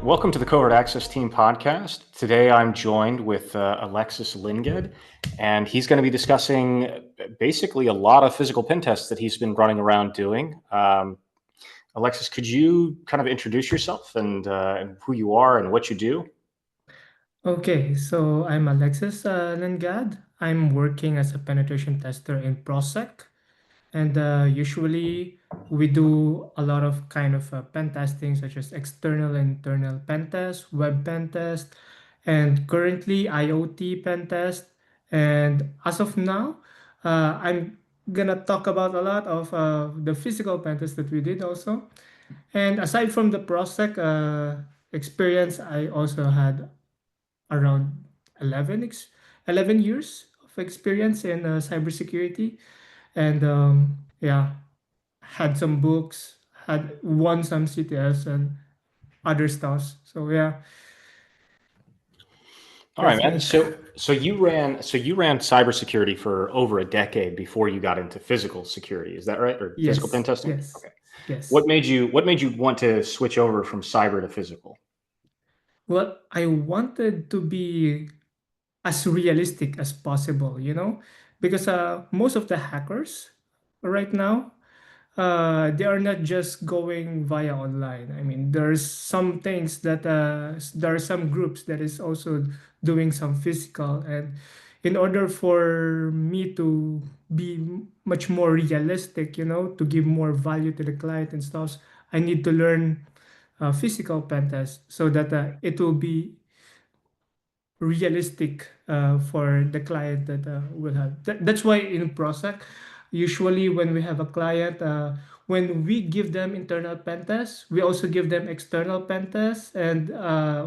welcome to the Covert Access Team podcast. Today I'm joined with Alexis Lingad, and he's going to be discussing basically a lot of physical pen tests that he's been running around doing. Alexis, could you kind of introduce yourself and who you are and what you do? Okay, so I'm Alexis Lingad. I'm working as a penetration tester in ProSec, and usually we do a lot of kind of pen testing, such as external and internal pen test, web pen test, and currently IoT pen test. And as of now, I'm gonna talk about a lot of the physical pen test that we did also. And aside from the ProSec experience, I also had around 11 years of experience in cybersecurity, and yeah, had some books, had won some CTS and other stuffs. So yeah, All right, that's man. me. So you ran cybersecurity for over a decade before you got into physical security. Is that right? Or physical pen Yes, testing? yes, Okay. What yes. made you what made you want to switch over from cyber to physical? Well, I wanted to be as realistic as possible, because most of the hackers right now, they are not just going via online. I mean, there's some things that there are some groups that is also doing some physical, and in order for me to be much more realistic, to give more value to the client and stuff, I need to learn physical pen test so that it will be realistic for the client that will have. That's why in Prosac, usually when we have a client, when we give them internal pen tests, we also give them external pen tests and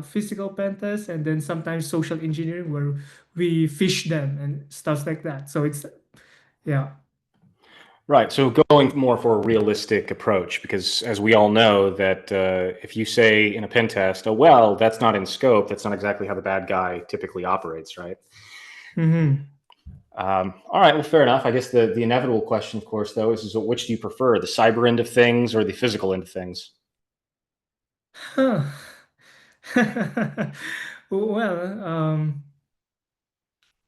physical pen tests, and then sometimes social engineering where we fish them and stuff like that. So it's, yeah. Right. So going more for a realistic approach, because as we all know that if you say in a pen test, oh, well, that's not in scope, that's not exactly how the bad guy typically operates, right? Mm-hmm. All right. Well, fair enough. I guess the inevitable question, of course, though, is which do you prefer, the cyber end of things or the physical end of things? Huh. Well,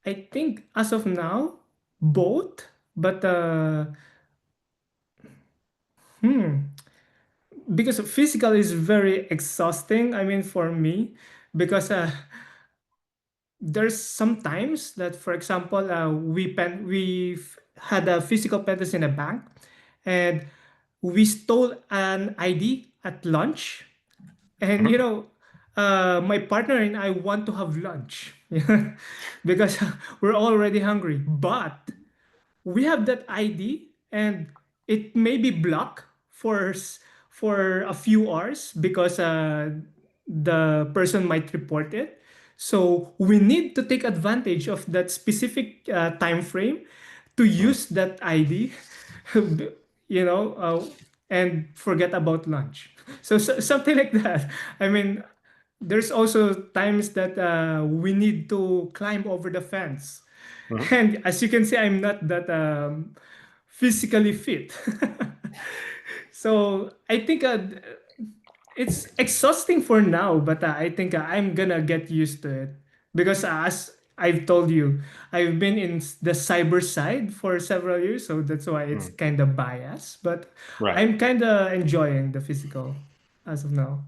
I think as of now, both, but hmm. Because physical is very exhausting. I mean, for me, because there's sometimes that, for example, had a physical pen test in a bank, and we stole an ID at lunch, and Mhm. my partner and I want to have lunch, because we're already hungry, but we have that ID and it may be blocked for a few hours because the person might report it. So we need to take advantage of that specific time frame to Mm. use that ID, you know, and forget about lunch. So something like that. I mean, there's also times that we need to climb over the fence. Mhm. And as you can see, I'm not that physically fit. So I think it's exhausting for now, but I think I'm gonna get used to it because as I've told you, I've been in the cyber side for several years, so that's why it's Mm. kind of biased. But Right. I'm kind of enjoying the physical as of now.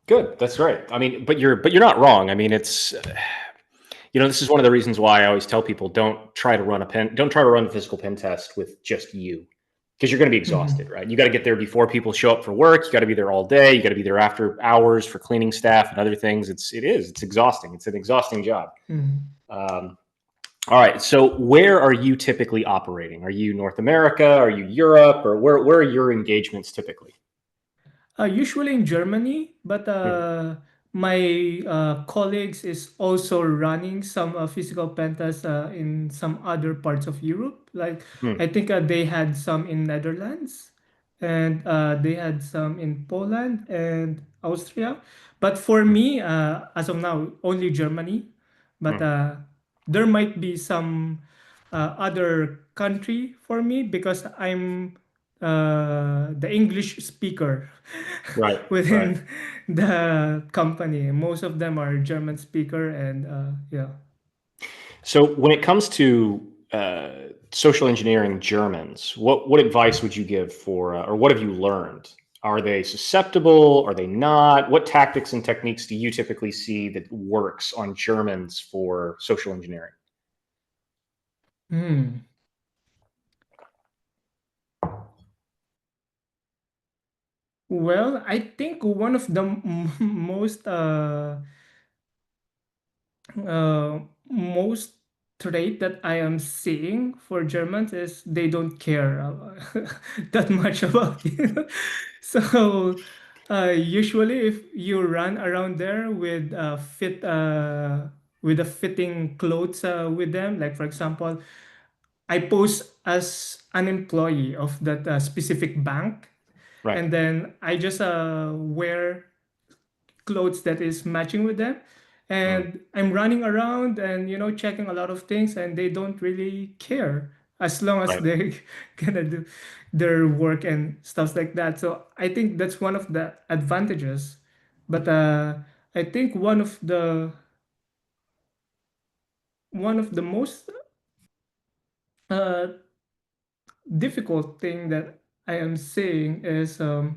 Good. That's right. I mean, but you're not wrong. I mean, it's this is one of the reasons why I always tell people don't try to run a physical pen test with just you, because you're going to be exhausted, Mm-hmm. right? You got to get there before people show up for work. You got to be there all day. You got to be there after hours for cleaning staff and other things. It's exhausting. It's an exhausting job. Mm-hmm. Um, all right. So where are you typically operating? Are you North America? Are you Europe? Or where are your engagements typically? Usually in Germany, but Mhm. my colleagues is also running some physical pentas in some other parts of Europe. Like Hmm. I think they had some in Netherlands, and they had some in Poland and Austria. But for Hmm. me, as of now, only Germany. But Hmm. there might be some other country for me because I'm the English speaker Right, right. within the company. Most of them are German speaker, and yeah. So when it comes to social engineering Germans, what advice would you give for, or what have you learned? Are they susceptible? Are they not? What tactics and techniques do you typically see that works on Germans for social engineering? Hmm. Well, I think one of the most uh, most trait that I am seeing for Germans is they don't care that much about you. So usually, if you run around there with with a fitting clothes with them, like for example, I pose as an employee of that specific bank, Right, and then I just wear clothes that is matching with them, mm, and I'm running around and checking a lot of things, and they don't really care as long as right. they gonna do their work and stuff like that. So I think that's one of the advantages, but I think one of the most uh, difficult thing that I am seeing is a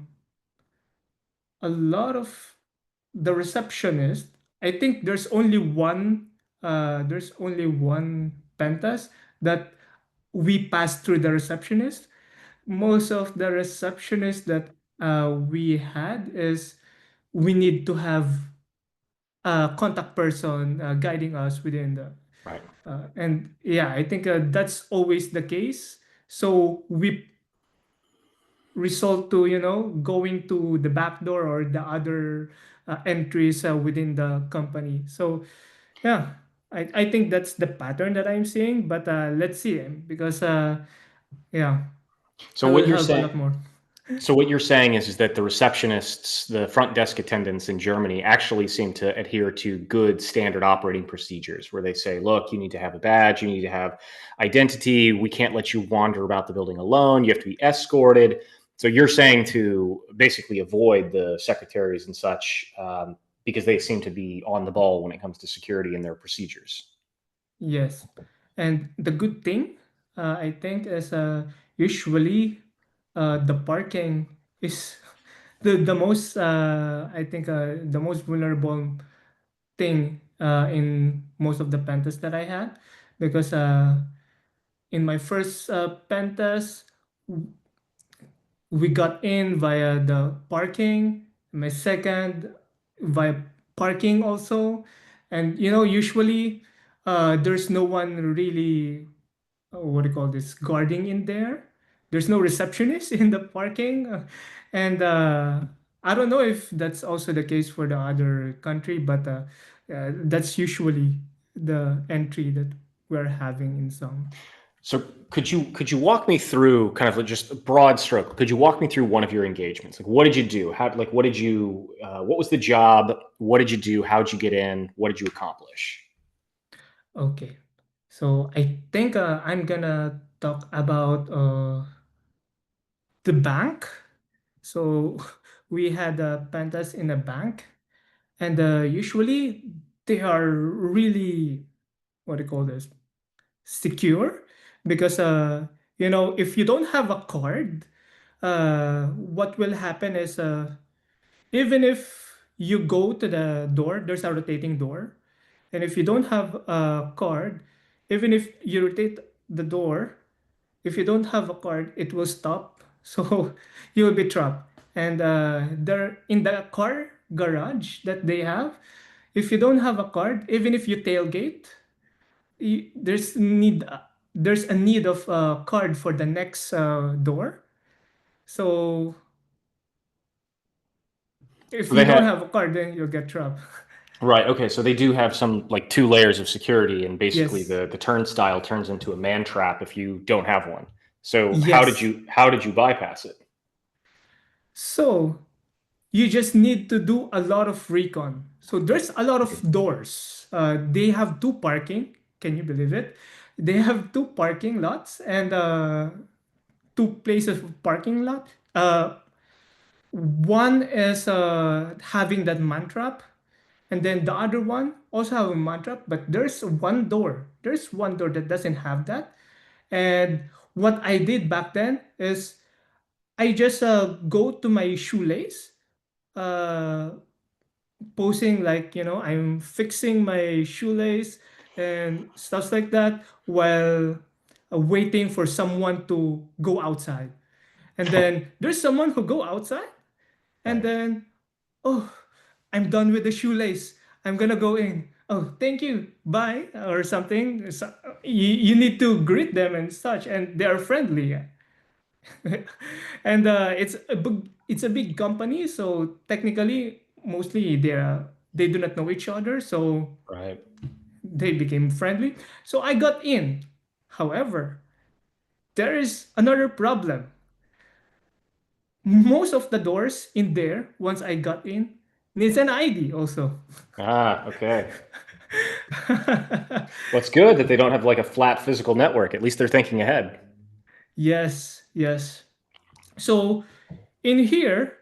lot of the receptionist. I think there's only one pentas that we pass through the receptionist. Most of the receptionist that we had is we need to have a contact person guiding us within the Right. and yeah, I think that's always the case. So we result to going to the back door or the other entries within the company. So yeah, I think that's the pattern that I'm seeing, but let's see, because yeah, So I what will you're have a saying, lot more. So what you're saying is that the receptionists, the front desk attendants in Germany actually seem to adhere to good standard operating procedures where they say, look, you need to have a badge, you need to have identity, we can't let you wander about the building alone, you have to be escorted. So you're saying to basically avoid the secretaries and such because they seem to be on the ball when it comes to security and their procedures. Yes, and the good thing, I think, is usually the parking is the most I think the most vulnerable thing in most of the pentas that I had, because in my first pentas we got in via the parking. My second via parking also, and usually there's no one really, what do you call this, guarding in there. There's no receptionist in the parking, and I don't know if that's also the case for the other country, but that's usually the entry that we're having in some. So could you walk me through kind of like just a broad stroke? Could you walk me through one of your engagements? Like what did you do? How like what was the job? What did you do? How did you get in? What did you accomplish? Okay, so I think I'm gonna talk about the bank. So we had pandas in a bank, and usually they are really, what do you call this, secure, because if you don't have a card, what will happen is even if you go to the door, there's a rotating door, and if you don't have a card, even if you rotate the door, if you don't have a card, it will stop. So you will be trapped. And there in the car garage that they have, if you don't have a card, even if you tailgate, you, there's a need of a card for the next door. So if So you they don't had have a card, then you'll get trapped. right, okay. So they do have some like two layers of security, and basically Yes. the turnstile turns into a man trap if you don't have one. So Yes. how did you bypass it? So you just need to do a lot of recon. So there's a lot of doors. They have two parking. Can you believe it? They have two parking lots, and two places of parking lot. One is having that man trap, and then the other one also have a man trap, but there's one door. There's one door that doesn't have that. And what I did back then is I just go to my shoelace, uh, posing like, I'm fixing my shoelace and stuff like that while waiting for someone to go outside. And then there's someone who go outside, and Right. then, oh, I'm done with the shoelace. I'm gonna go in. Oh, thank you. Bye. Or something. You need to greet them and such, and they are friendly. And it's a big company, so technically, mostly they do not know each other, so Right. they became friendly. So I got in. However, there is another problem. Most of the doors in there, once I got in, needs an ID also. Ah, okay. Well, it's good that they don't have like a flat physical network. At least they're thinking ahead. Yes, yes. So in here,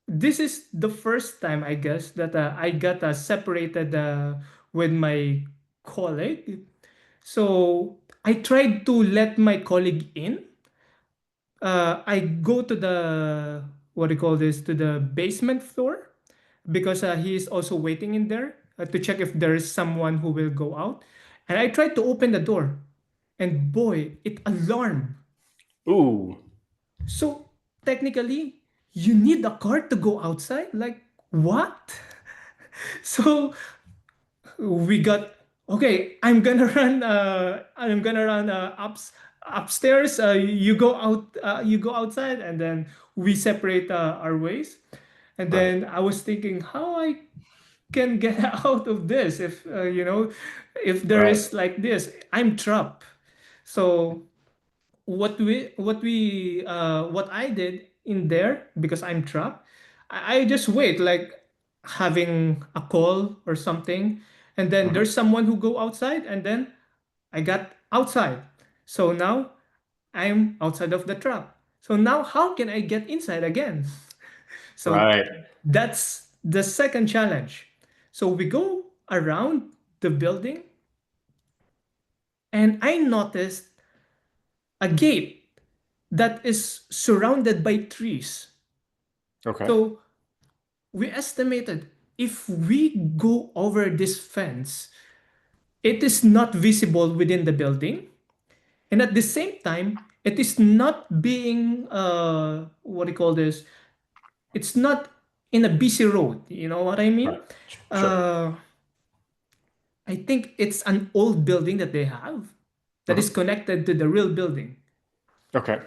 this is the first time, I guess, that I got separated with my colleague. So I tried to let my colleague in. I go to the, what do you call this, to the basement floor, because he is also waiting in there to check if there is someone who will go out. And I tried to open the door, and boy, it alarmed. Ooh. So technically, you need a car to go outside? Like, what? So we got, okay, I'm gonna run upstairs. You go outside, and then we separate our ways. And Right. then I was thinking how I can get out of this if if there Right. is like this. I'm trapped. So what I did in there, because I'm trapped, I just wait, like having a call or something, and then Hmm. there's someone who go outside, and then I got outside. So now I'm outside of the trap. So now how can I get inside again? So Right. that's the second challenge. So we go around the building, and I noticed a gate that is surrounded by trees. Okay. So we estimated if we go over this fence, it is not visible within the building. And at the same time, it is not being, what do you call this? It's not in a busy road. You know what I Right. mean? Sure. Uh, I think it's an old building that they have that is Hmm. connected to the real building. Okay.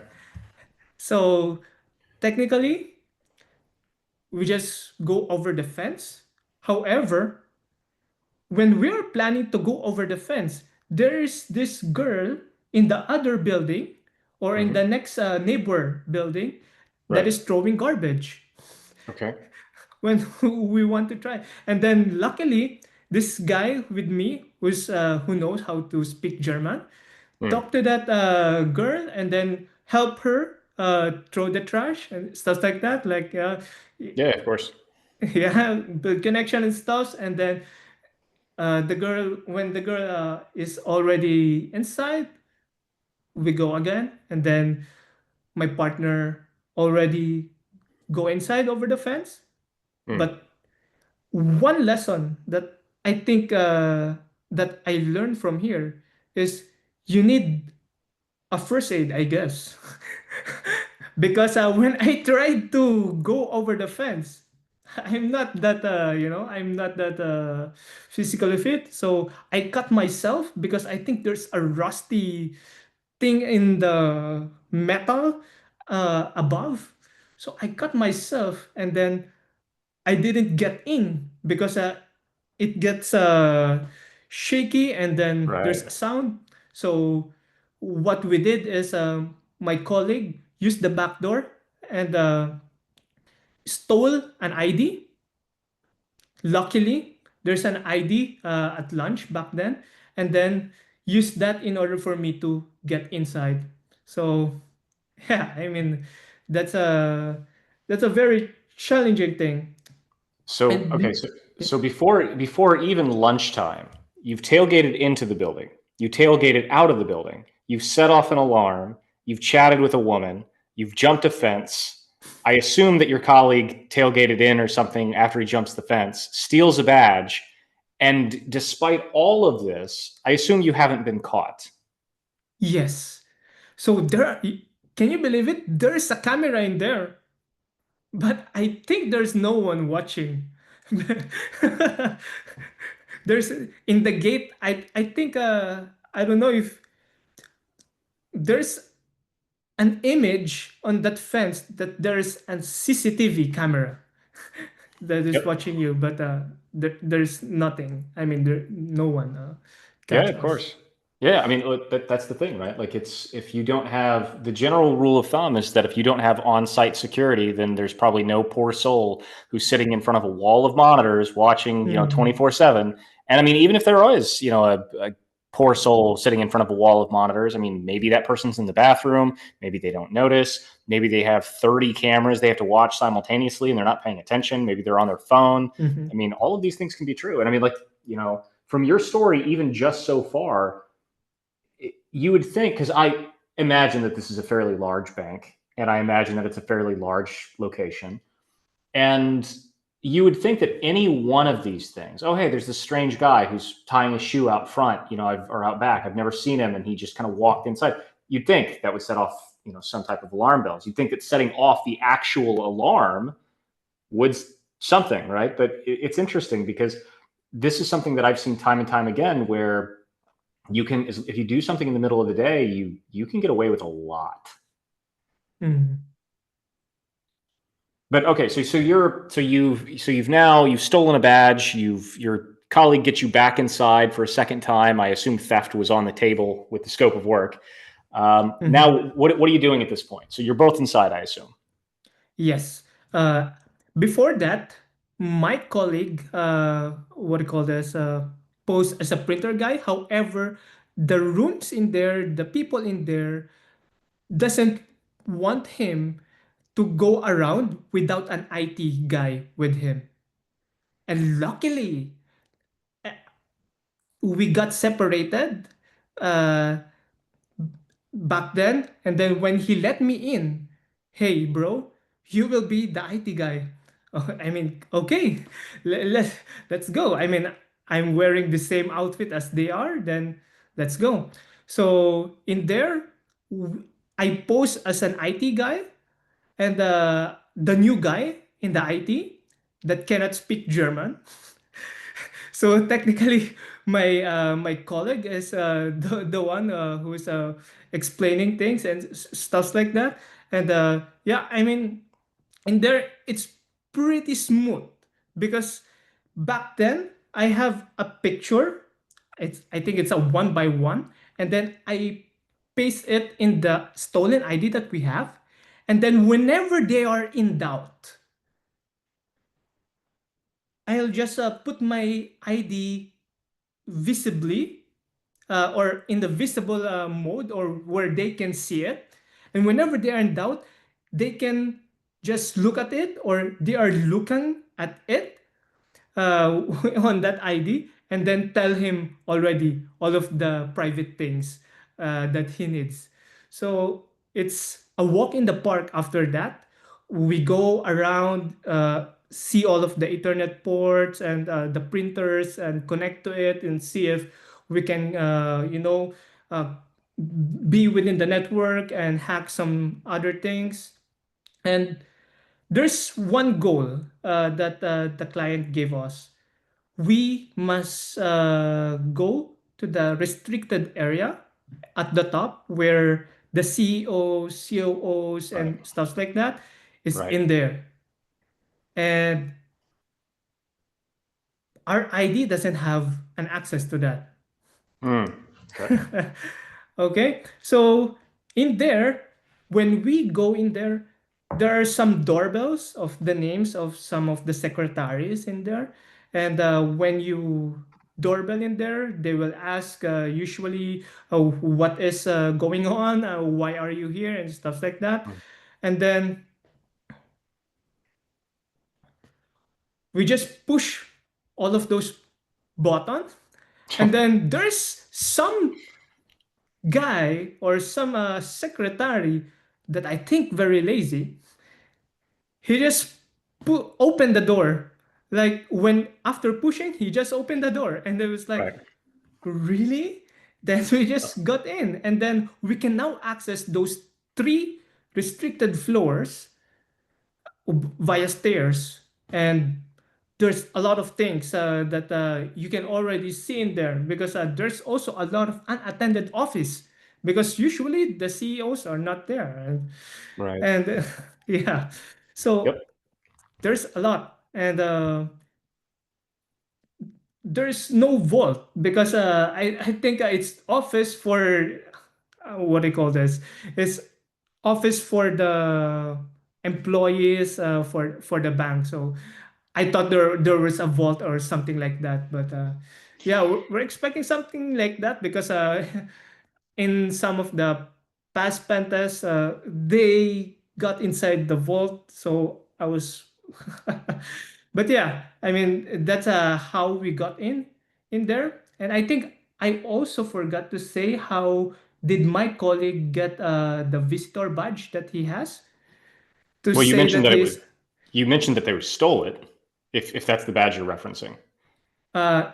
So technically, we just go over the fence. However, when we're planning to go over the fence, there is this girl in the other building or in the Hmm. next neighbor building that Right. is throwing garbage Okay. when we want to try. And then luckily, this guy with me who knows how to speak German Hmm. talk to that girl and then help her throw the trash and stuff like that. Like, Yeah, of course. yeah, the connection and stuff. And then when the girl is already inside, we go again. And then my partner already go inside over the fence. Hmm. But one lesson that I think that I learned from here is you need a first aid, I guess. Because when I tried to go over the fence, I'm not that physically fit. So I cut myself because I think there's a rusty thing in the metal above. So I cut myself, and then I didn't get in because it gets shaky, and then there's Right. a sound. So what we did is my colleague used the back door and stole an ID. Luckily, there's an ID at lunch back then, and then used that in order for me to get inside. So yeah, I mean, that's a that's a very challenging thing. So And okay, so before even lunchtime, you've tailgated into the building, you tailgated out of the building, you've set off an alarm, you've chatted with a woman, you've jumped a fence. I assume that your colleague tailgated in or something after he jumps the fence, steals a badge, and despite all of this, I assume you haven't been caught. yes, so can you believe it? There's a camera in there, but I think there's no one watching. There's in the gate. I think I don't know if there's an image on that fence that there's a CCTV camera that is Yep. watching you, but there's nothing. I mean, no one Yeah, catch of us. course. Yeah, I mean, look, that's the thing, right? Like, it's if you don't have the general rule of thumb is that if you don't have on-site security, then there's probably no poor soul who's sitting in front of a wall of monitors watching, Mm, 24/7. And I mean, even if there is, a poor soul sitting in front of a wall of monitors, I mean, maybe that person's in the bathroom, maybe they don't notice, maybe they have 30 cameras they have to watch simultaneously and they're not paying attention, maybe they're on their phone. I mhm, mean, all of these things can be true. And I mean, like, from your story, even just so far, you would think, because I imagine that this is a fairly large bank, and I imagine that it's a fairly large location, and you would think that any one of these things, oh, hey, there's this strange guy who's tying a shoe out front, or out back. I've never seen him, and he just kind of walked inside. You'd think that would set off, some type of alarm bells. You'd think that setting off the actual alarm would something, right? But it's interesting because this is something that I've seen time and time again where you can, if you do something in the middle of the day, you can get away with a lot. mm. But okay, so you've stolen a badge. Your colleague gets you back inside for a second time. I assume theft was on the table with the scope of work. Mhm. Now, what are you doing at this point? So you're both inside, I assume. Yes. Uh, Before that, my colleague, what do you call this, posed as a printer guy. However, the rooms in there, the people in there, doesn't want him to go around without an IT guy with him. And luckily, we got separated. Uh, Back then. And then when he let me in, hey, bro, you will be the IT guy. Oh, I mean, okay, let's go. I mean, I'm wearing the same outfit as they are, then let's go. So in there, I pose as an IT guy, and the new guy in the IT that cannot speak German. So technically, my colleague is the one who's explaining things and stuff like that. And yeah, I mean, in there it's pretty smooth because back then I have a picture. I think it's a one by one, and then I paste it in the stolen ID that we have, and then whenever they are in doubt, I'll just put my ID visibly or in the visible mode or where they can see it. And whenever they are in doubt, they can just look at it or they are looking at it on that ID and then tell him already all of the private things that he needs. So it's a walk in the park after that. We go around, see all of the Ethernet ports and the printers and connect to it and see if we can, uh, be within the network and hack some other things. And there's one goal that the client gave us. We must go to the restricted area at the top where the CEOs, COOs, Right. and stuff like that is Right. in there. And our ID doesn't have an access to that. Okay. Okay, so in there, when we go in there, there are some doorbells of the names of some of the secretaries in there, and when you doorbell in there, they will ask usually what is going on, why are you here, and stuff like that. Mm. And then we just push all of those buttons, and then there's some guy or some secretary that I think very lazy. He just opened the door. Like when after pushing, he just opened the door, and it was like, Right. really? Then we just got in, and then we can now access those three restricted floors via stairs. And there's a lot of things that you can already see in there, because there's also a lot of unattended office, because usually the CEOs are not there. Right. And yeah, so Yep. there's a lot. And there's no vault, because I think it's office for what do you call this? It's office for the employees for the bank. So I thought there was a vault or something like that, but yeah, we're expecting something like that, because in some of the past pentests, they got inside the vault. So I was, but yeah, I mean that's how we got in there. And I think I also forgot to say, how did my colleague get the visitor badge that he has, to Well, you say mentioned that that it was, he's you mentioned that they stole it, if that's the badge you're referencing.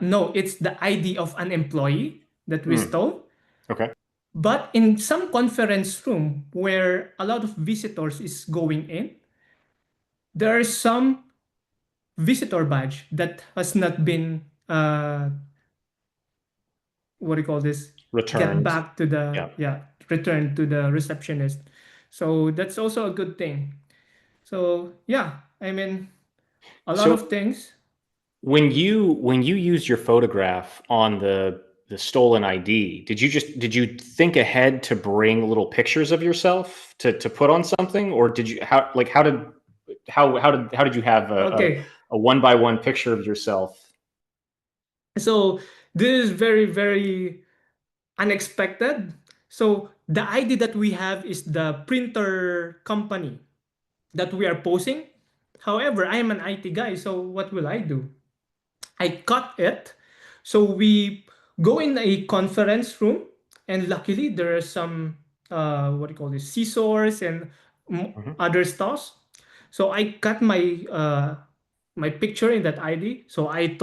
no, it's the ID of an employee that we Mm. stole. Okay. But in some conference room where a lot of visitors is going in, there are some visitor badge that has not been what do you call this, get Returned. back to the, Yeah. yeah, return to the receptionist. So that's also a good thing. So yeah, I mean a lot of So things. when you used your photograph on the stolen ID, did you think ahead to bring little pictures of yourself to put on something, or did you how did you have Okay, a one by one picture of yourself? so this is very very unexpected. So the ID that we have is the printer company that we are posing. However, I am an IT guy, so what will I do? I cut it. So we go in a conference room, and luckily there are some what do you call this, scissors and Mhm. other stuff. So I cut my picture in that ID. So I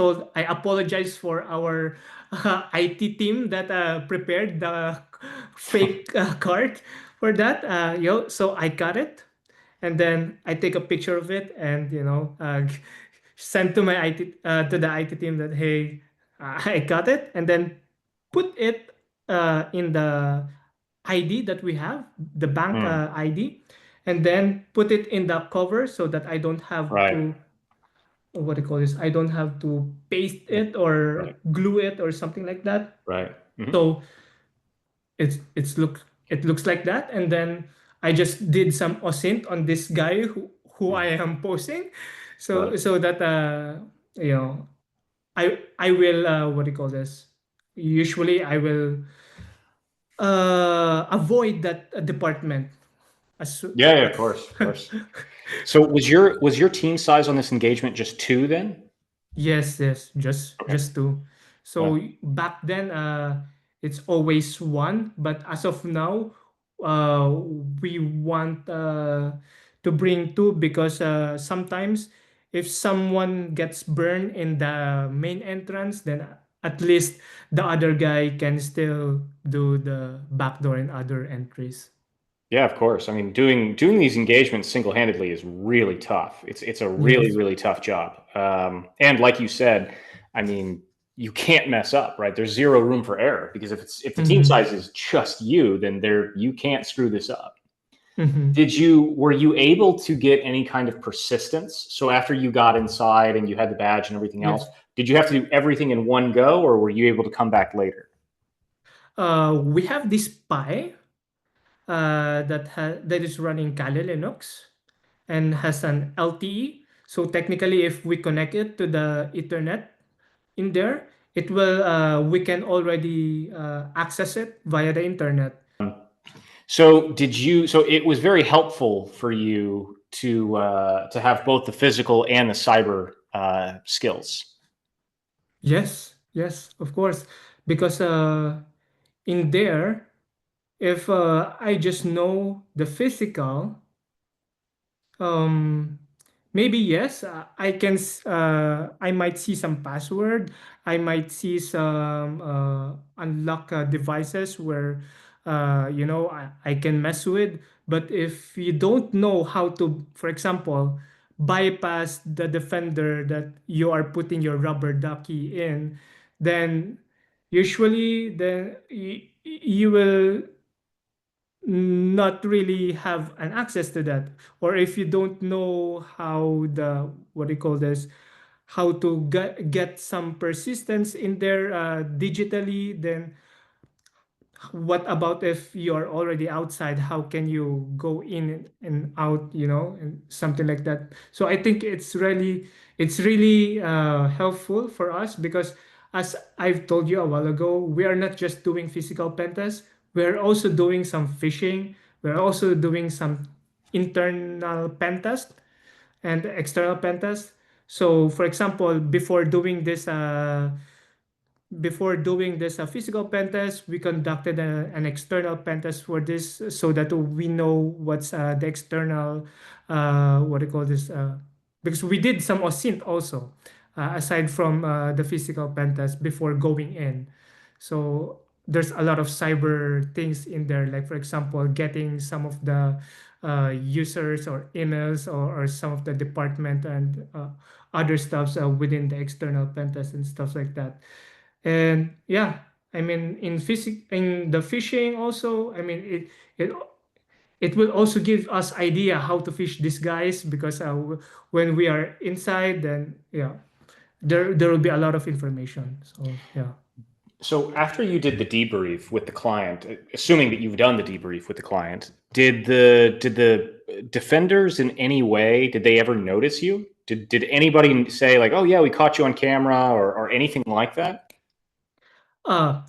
apologize for our IT team that prepared the fake card for that. So I cut it, and then I take a picture of it, and send to my IT to the IT team that, hey, I got it, and then put it in the ID that we have, the bank Mm. ID, and then put it in the cover, so that I don't have Right. to, what do you call this? I don't have to paste it or Right. glue it or something like that. Right. Hmm. So it looks like that, and then I just did some osint on this guy who I am posing, Right. so that you know I will what do you call this? Usually I will avoid that department as Yeah, yeah, of course, of course. So was your team size on this engagement just two then? Yes, yes, Okay. just two. Yeah. So back then, it's always one, but as of now, uh, we want to bring two, because sometimes if someone gets burned in the main entrance, then at least the other guy can still do the back door and other entries. Yeah, of course. I mean, doing these engagements single handedly is really tough. It's a really Yes. really tough job. And like you said, I mean, you can't mess up, right? There's zero room for error because if the team Mm-hmm. size is just you, then you can't screw this up. Mm-hmm. Were you able to get any kind of persistence? So after you got inside and you had the badge and everything else, Yes. did you have to do everything in one go, or were you able to come back later? We have this Pi that is running Kali Linux and has an LTE. So technically, if we connect it to the Ethernet in there, it will we can already access it via the internet. So did you? So it was very helpful for you to have both the physical and the cyber skills. Yes, yes, of course, because in there, if I just know the physical, um, maybe yes, I might see some password. I might see some unlock devices where I can mess with. But if you don't know how to, for example, bypass the defender that you are putting your rubber ducky in, then usually you will not really have an access to that. Or if you don't know how the what do you call this, how to get some persistence in there digitally, then what about if you're already outside? How can you go in and out, and something like that? So I think it's really helpful for us because, as I've told you a while ago, we are not just doing physical pen tests. We're also doing some phishing. We're also doing some internal pen test and external pen test. So, for example, before doing this physical pen test, we conducted an external pen test for this so that we know what's the external, what do you call this? Because we did some OSINT also, aside from the physical pen test before going in. So there's a lot of cyber things in there, like for example, getting some of the users or emails or some of the department and other stuffs within the external pen test and stuff like that. And yeah, I mean in the fishing also, I mean it it will also give us idea how to fish these guys because when we are inside, then yeah, there will be a lot of information. So yeah. So after you did the debrief with the client, assuming that you've done the debrief with the client, did the defenders in any way, did they ever notice you? Did anybody say like, oh yeah, we caught you on camera or anything like that? Uh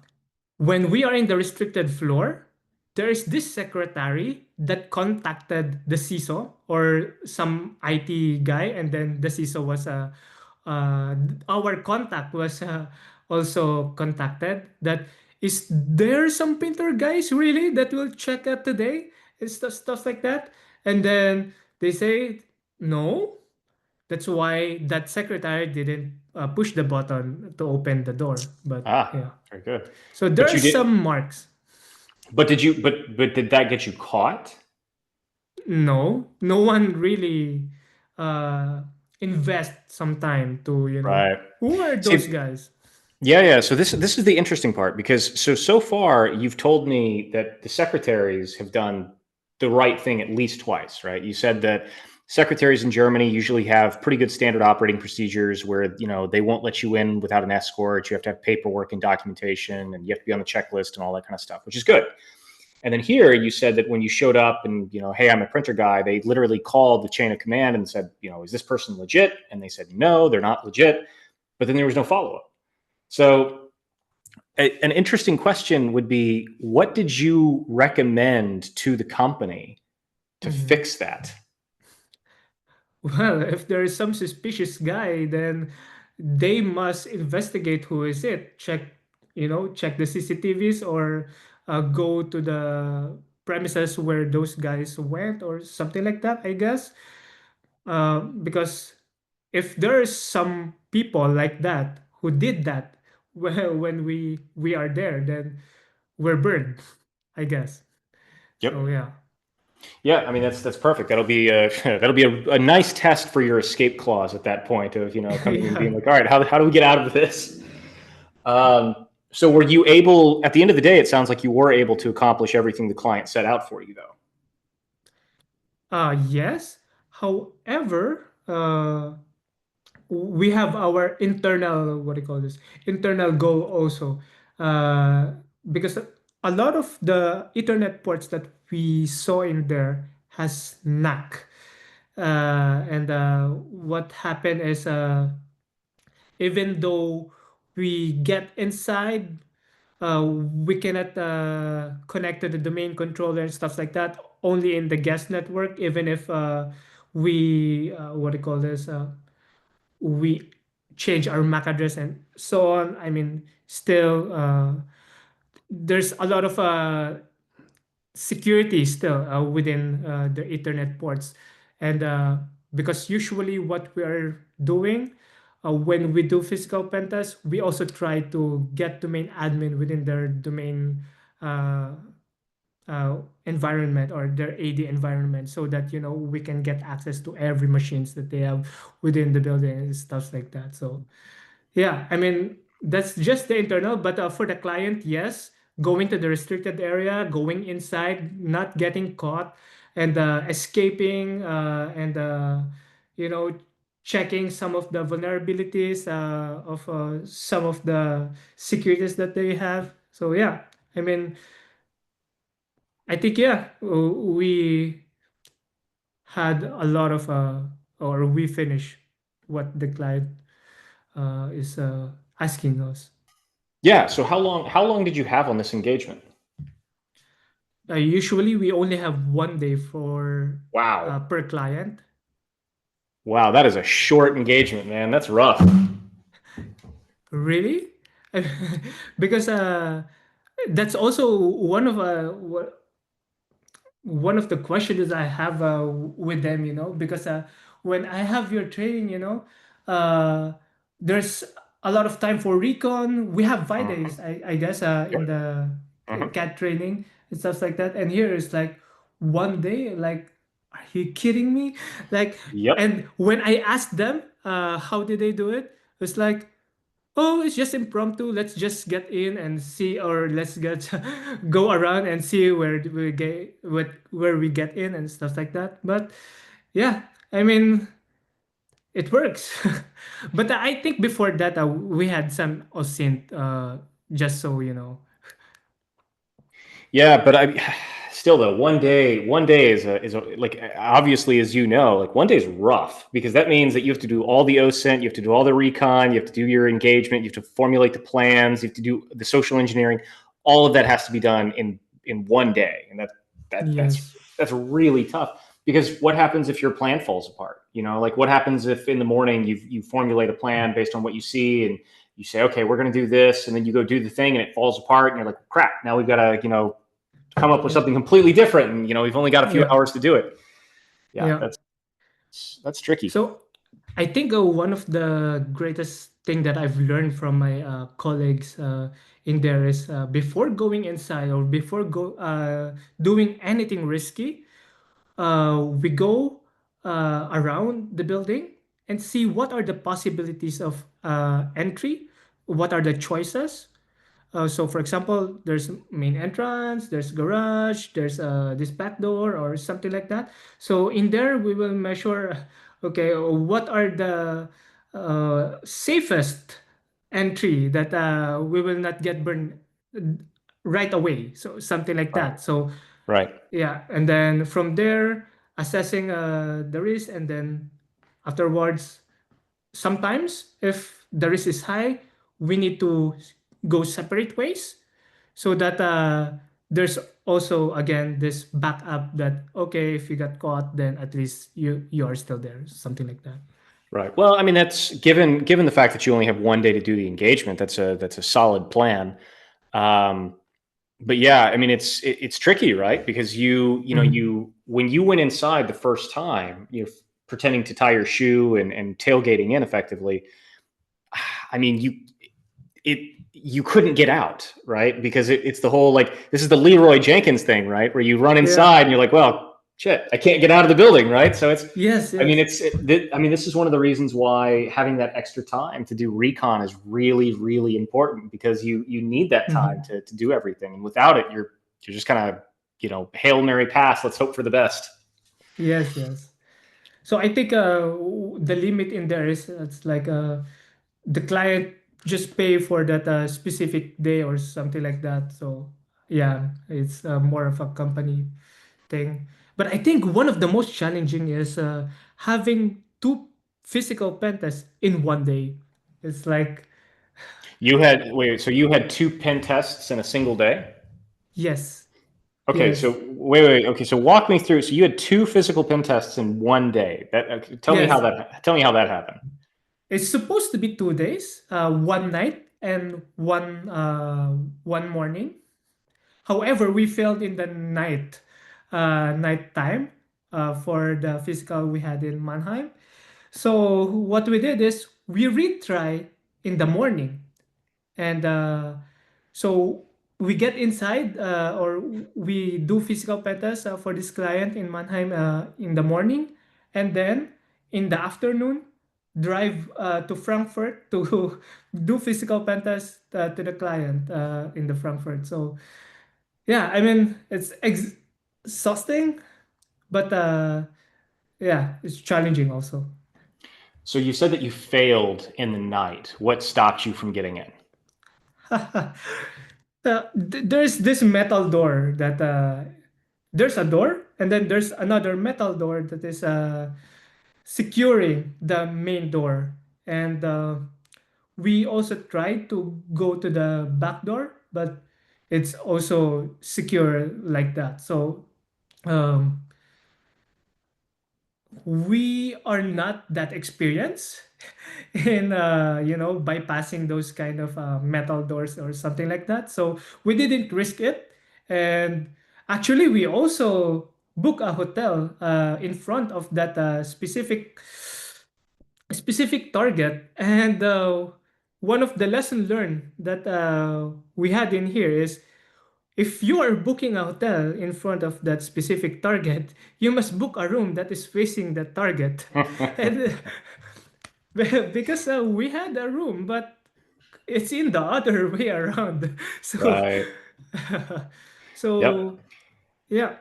when we are in the restricted floor, there is this secretary that contacted the CISO or some IT guy, and then the CISO was uh, our contact was also contacted. That is there some printer guys really that will check out today and stuff like that, and then they say no. That's why that secretary didn't push the button to open the door. But Ah, yeah. very good. So there But are you did, some marks. but did that get you caught? No, no one really uh invest some time to, Right. who are those See, guys? yeah, yeah. So this is the interesting part because so far you've told me that the secretaries have done the right thing at least twice, right? You said that secretaries in Germany usually have pretty good standard operating procedures where they won't let you in without an escort. You have to have paperwork and documentation, and you have to be on the checklist and all that kind of stuff, which is good. And then here you said that when you showed up and hey, I'm a printer guy, they literally called the chain of command and said, is this person legit? And they said no, they're not legit. But then there was no follow up. So an interesting question would be, what did you recommend to the company to Mhm. fix that? Well, if there is some suspicious guy, then they must investigate who is it. Check the CCTVs or go to the premises where those guys went or something like that, I guess. Because if there's some people like that who did that when we are there, then we're burned, I guess. So Yep. yeah. Yeah, I mean that's perfect. That'll be that'll be a nice test for your escape clause at that point of coming in and being Yeah. like, all right, how do we get out of this? So were you able at the end of the day? It sounds like you were able to accomplish everything the client set out for you, though. Yes. However, we have our internal, what do you call this, internal goal also, uh, because a lot of the Ethernet ports that we saw in there has NAC, and what happened is, even though we get inside, we cannot connect to the domain controller and stuff like that. Only in the guest network, even if we what do you call this? We change our MAC address and so on. I mean, still there's a lot of security still within the Ethernet ports, and because usually what we are doing when we do physical pen tests, we also try to get domain admin within their domain uh, environment or their AD environment, so that we can get access to every machines that they have within the building and stuff like that. So yeah, I mean, that's just the internal, but for the client, yes, going to the restricted area, going inside, not getting caught, and escaping, and you know, checking some of the vulnerabilities of some of the securities that they have. So yeah, I mean, I think yeah, we had a lot of or we finished what the client is asking us. Yeah. So how long did you have on this engagement? Usually we only have 1 day for Wow. per client. Wow, that is a short engagement, man. That's rough. Really? Because that's also one of the questions I have with them, because when I have your training, uh, there's a lot of time for recon. We have 5 days, Mhm. I guess, in Yep. the Mhm. CAT training and stuff like that. And here it's like 1 day. Like, are you kidding me? Like, Yep. and when I asked them, how did they do it? It's like, oh, it's just impromptu. Let's just get in and see, or let's get go around and see where we get in and stuff like that. But yeah, I mean, it works. But I think before that, we had some OSINT, just so you know. Yeah, but I still though, one day is a like obviously as you know, like one day is rough because that means that you have to do all the OSINT, you have to do all the recon, you have to do your engagement, you have to formulate the plans, you have to do the social engineering. All of that has to be done in one day, and that that's Yes. that's really tough. Because what happens if your plan falls apart? Like what happens if in the morning you formulate a plan based on what you see and you say, okay, we're going to do this, and then you go do the thing and it falls apart, and you're like, crap, now we've got to come up with Yeah. something completely different, and we've only got a few Yeah. hours to do it. Yeah, Yeah. that's tricky. So I think one of the greatest thing that I've learned from my colleagues in there is before going inside or before doing anything risky, we go around the building and see what are the possibilities of entry, what are the choices. So for example, there's main entrance, there's garage, there's this back door or something like that. So in there, we will measure, okay, what are the safest entry that we will not get burned right away. So something like Right, that. So right, yeah, and then from there, assessing the risk, and then afterwards, sometimes if the risk is high, we need to go separate ways, so that there's also again this backup that, okay, if you got caught, then at least you are still there, something like that. right. Well, I mean, that's given the fact that you only have one day to do the engagement. That's a solid plan. Um, but yeah, I mean, it's tricky, right? Because Mhm. when you went inside the first time, pretending to tie your shoe and tailgating in effectively. I mean, it you couldn't get out, right? Because it's the whole like this is the Leroy Jenkins thing, right? Where you run Yeah. inside and you're like, well, shit, I can't get out of the building, right? So Yes. I mean, Yes. I mean, this is one of the reasons why having that extra time to do recon is really, really important because you need that time Mhm. to do everything, and without it, you're just kind of Hail Mary pass. Let's hope for the best. Yes. Yes. So I think the limit in there is it's like the client just pay for that specific day or something like that. So yeah, it's more of a company thing. But I think one of the most challenging is having two physical pen tests in 1 day. It's like You had wait, so you had two pen tests in a single day? Yes, Okay, so yes, wait. Okay, so walk me through. So you had two physical pen tests in one day. yes. Tell me how that happened. It's supposed to be 2 days, one night and one morning. However, we failed in the night time for the physical we had in Mannheim. So what we did is we retry in the morning, and so we get inside or we do physical petas for this client in Mannheim in the morning, and then in the afternoon drive to Frankfurt to do physical pentas to the client in the Frankfurt. So yeah, I mean it's exhausting, but yeah, it's challenging also. So you said that you failed in the night. What stopped you from getting in? There's this metal door that there's a door, and then there's another metal door that is securing the main door, and we also tried to go to the back door, but it's also secure like that. So um, we are not that experienced in bypassing those kind of metal doors or something like that, so we didn't risk it. And actually we also book a hotel in front of that specific target. And one of the lesson learned that we had in here is, if you are booking a hotel in front of that specific target, you must book a room that is facing the target. And because we had a room, but it's in the other way around. So, Right. Yep. so yeah,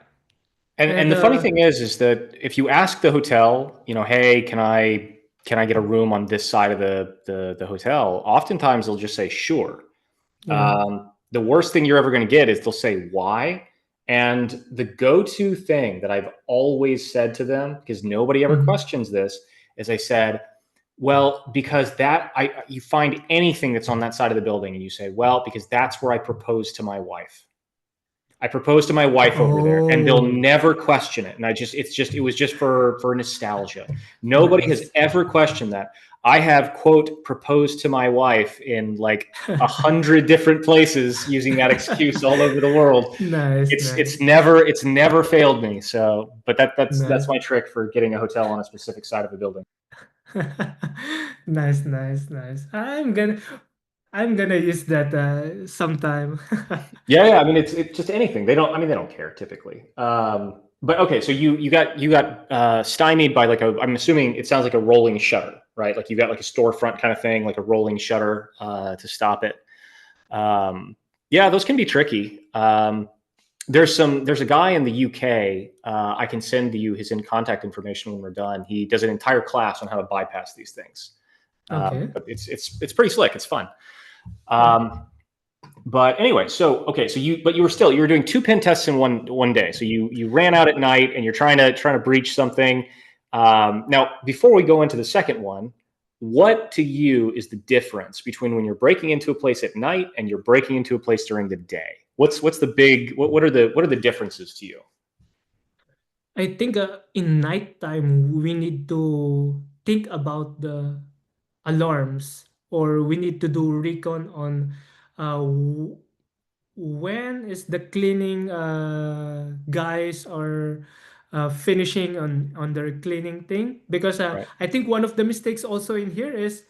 And and the funny thing is that if you ask the hotel, hey, can I get a room on this side of the hotel? Oftentimes they'll just say sure. yeah, The worst thing you're ever going to get is they'll say why. And the go-to thing that I've always said to them, because nobody ever mhm. questions this, is I said, well, because you find anything that's on that side of the building and you say, well, because that's where I proposed to my wife. I proposed to my wife over there, and they'll Oh, never question it. And it was just for nostalgia. Nobody has nice. ever questioned that. I have quote proposed to my wife in like 100 different places using that excuse all over the world. Nice, It's nice, never failed me. So, but that's nice. my trick for getting a hotel on a specific side of a building. Nice, nice, nice. I'm gonna use that sometime. Yeah. I mean, it's just anything. They don't care typically. But okay, so you got stymied by like I'm assuming it sounds like a rolling shutter, right? Like you got like a storefront kind of thing, like a rolling shutter to stop it. Um, yeah, those can be tricky. There's a guy in the UK. I can send you his in contact information when we're done. He does an entire class on how to bypass these things. Okay. But it's pretty slick. It's fun. Yeah. Um, but anyway, so okay, so you were doing two pen tests in one day. So you ran out at night and you're trying to breach something. Now, before we go into the second one, what to you is the difference between when you're breaking into a place at night and you're breaking into a place during the day? What's the big what are the differences to you? I think in nighttime we need to think about the alarms, or we need to do recon on when is the cleaning guys are finishing on their cleaning thing. Because Right. I think one of the mistakes also in here is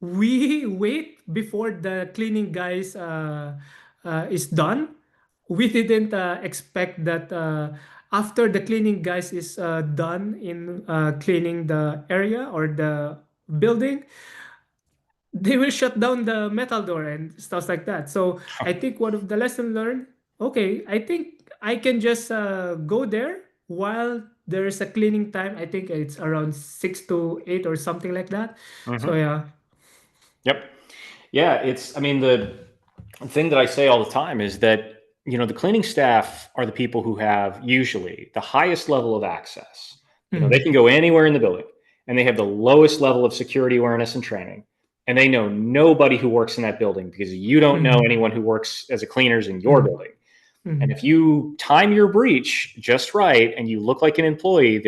we wait before the cleaning guys is done. We didn't expect that after the cleaning guys is done in cleaning the area or the building, they will shut down the metal door and stuff like that. So I think one of the lesson learned, okay, I think I can just go there while there is a cleaning time. I think it's around 6 to 8 or something like that. So Hmm. yeah. Yep. Yeah, I mean, the thing that I say all the time is that, the cleaning staff are the people who have usually the highest level of access. They Mm, can go anywhere in the building and they have the lowest level of security awareness and training. and they know nobody who works in that building because you don't know Mm, anyone who works as a cleaners in your mm, building. And mm, if you time your breach just right and you look like an employee,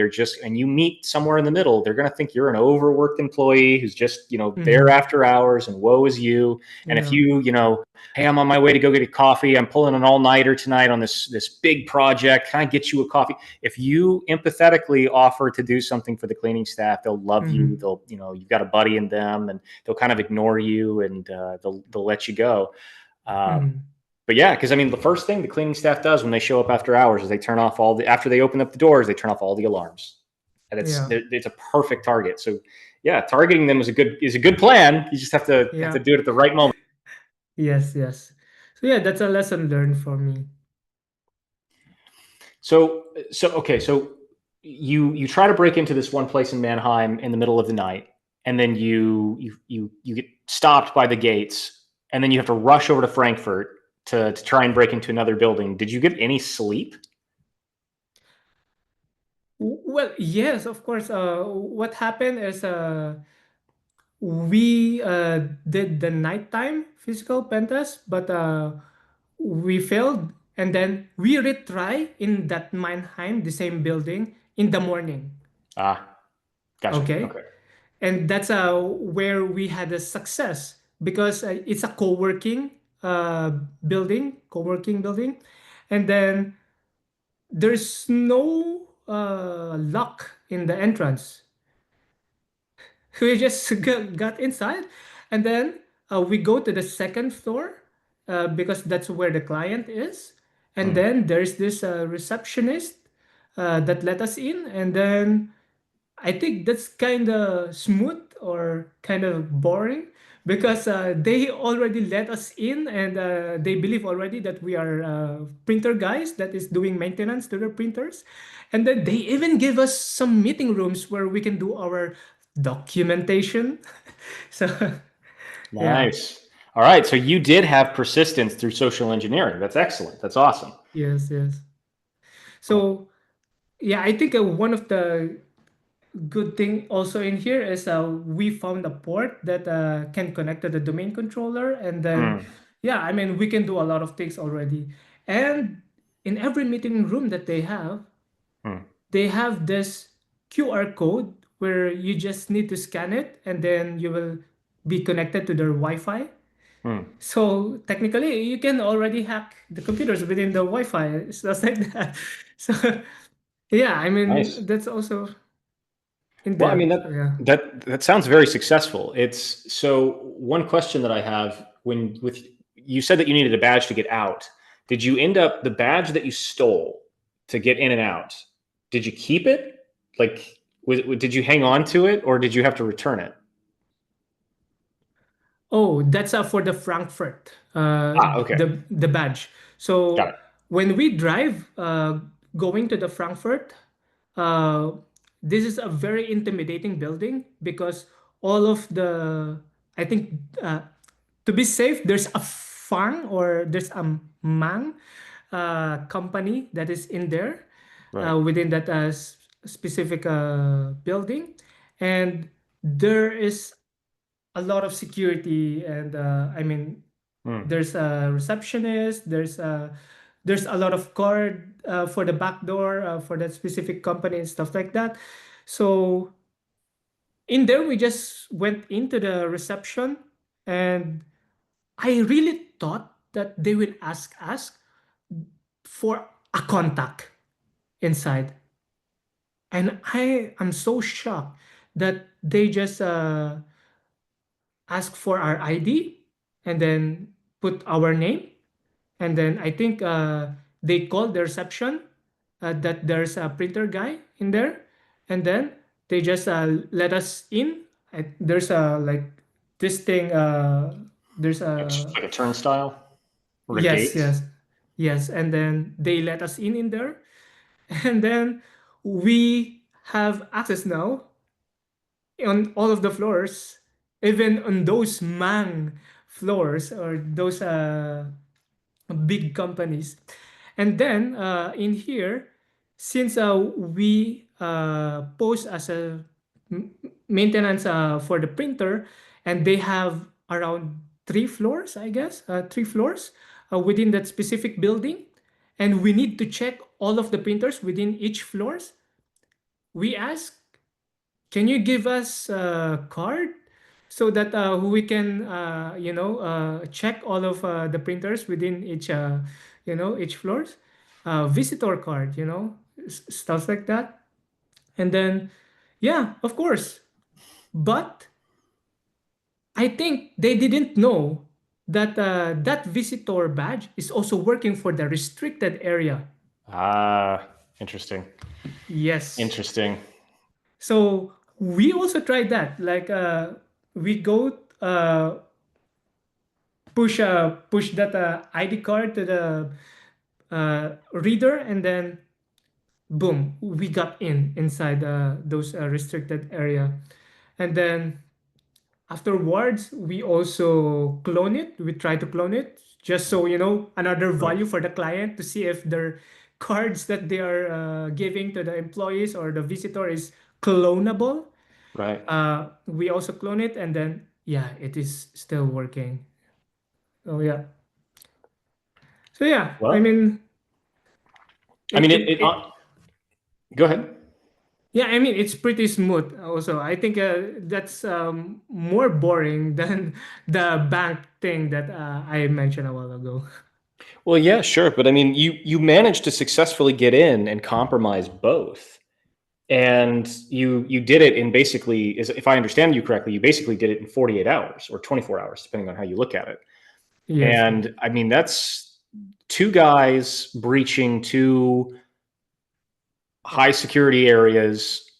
and you meet somewhere in the middle, they're going to think you're an overworked employee who's just, there mm. after hours and woe is you. And if Yeah. hey, I'm on my way to go get a coffee. I'm pulling an all-nighter tonight on this big project. Can I get you a coffee? If you empathetically offer to do something for the cleaning staff, they'll love you. Mm, You've got a buddy in them, and they'll kind of ignore you, and they'll let you go. Um, mm. but yeah, because I mean, the first thing the cleaning staff does when they show up after hours is they turn off after they open up the doors, they turn off all the alarms, and Yeah. it's a perfect target. So yeah, targeting them is a good plan. You just have to Yeah. do it at the right moment. Yes, yes. So yeah, that's a lesson learned for me. So you try to break into this one place in Mannheim in the middle of the night, and then you get stopped by the gates, and then you have to rush over to Frankfurt to try and break into another building. Did you get any sleep? Well, yes, of course. What happened is we did the nighttime physical pentest, but we failed, and then we retry in that Mannheim, the same building, in the morning. Ah, gotcha. Okay, Okay. and that's where we had a success because it's a uh, co-working building, and then there's no lock in the entrance. We just got inside, and then we go to the second floor because that's where the client is, and Hmm. then there's this receptionist that let us in, and then I think that's kind of smooth or kind of boring because they already let us in, and they believe already that we are printer guys that is doing maintenance to their printers. And then they even give us some meeting rooms where we can do our documentation. So, yeah, Nice. All right. So you did have persistence through social engineering. That's excellent. That's awesome. yes, yes. Well, So, yeah, I think one of the good thing also in here is we found a port that can connect to the domain controller, and then hmm, yeah, I mean we can do a lot of things already. And in every meeting room that hmm, they have this QR code where you just need to scan it, and then you will be connected to their Wi-Fi. hmm. So technically you can already hack the computers within the Wi-Fi, stuff like that. So yeah, I mean Nice. that's also in Well, I mean there. So yeah. that sounds very successful. It's so one question that I have when with you said that you needed a badge to get out. Did you end up the badge that you stole to get in and out? Did you keep it? Like, did you hang on to it, or did you have to return it? Oh, that's for the Frankfurt, Ah, okay, the badge. got So it. when we drive going to the Frankfurt, uh, this is a very intimidating building because all of the, I think, to be safe, there's a Fang or there's a Mang company that is in there Right. within that specific building, and there is a lot of security, and I mean Hmm, there's a receptionist, there's a lot of guard for the back door for that specific company and stuff like that. So in there we just went into the reception, and I really thought that they will ask us for a contact inside, and I am so shocked that they just ask for our ID and then put our name, and then I think they called the reception that there's a printer guy in there, and then they just let us in. There's a like this thing. There's a like a turnstile or a yes, gate. yes, yes, and then they let us in there, and then we have access now on all of the floors, even on those mang floors or those big companies. And then in here, since we post as a maintenance for the printer, and they have around 3 floors, I guess, 3 floors within that specific building, and we need to check all of the printers within each floors. We ask, can you give us a card so that we can, check all of the printers within each floors? Visitor card, stuff like that. And then, yeah, of course. But I think they didn't know that that visitor badge is also working for the restricted area. Ah, interesting. Yes. Interesting. So we also tried that. Like we go push that ID card to the reader, and then boom, we got inside those restricted area. And then afterwards, we also clone it. We try to clone it just so, another Right. value for the client to see if their cards that they are giving to the employees or the visitor is clonable. Right. We also clone it, and then yeah, it is still working. Oh yeah. So yeah, I Well, mean, I it mean, it, it go ahead. yeah, I mean, it's pretty smooth. Also, I think that's more boring than the bank thing that I mentioned a while ago. Well, yeah, sure. But I mean, you managed to successfully get in and compromise both. And you did it in basically, if I understand you correctly, you basically did it in 48 hours or 24 hours, depending on how you look at it. Yes, yes. And I mean, that's two guys breaching two high security areas,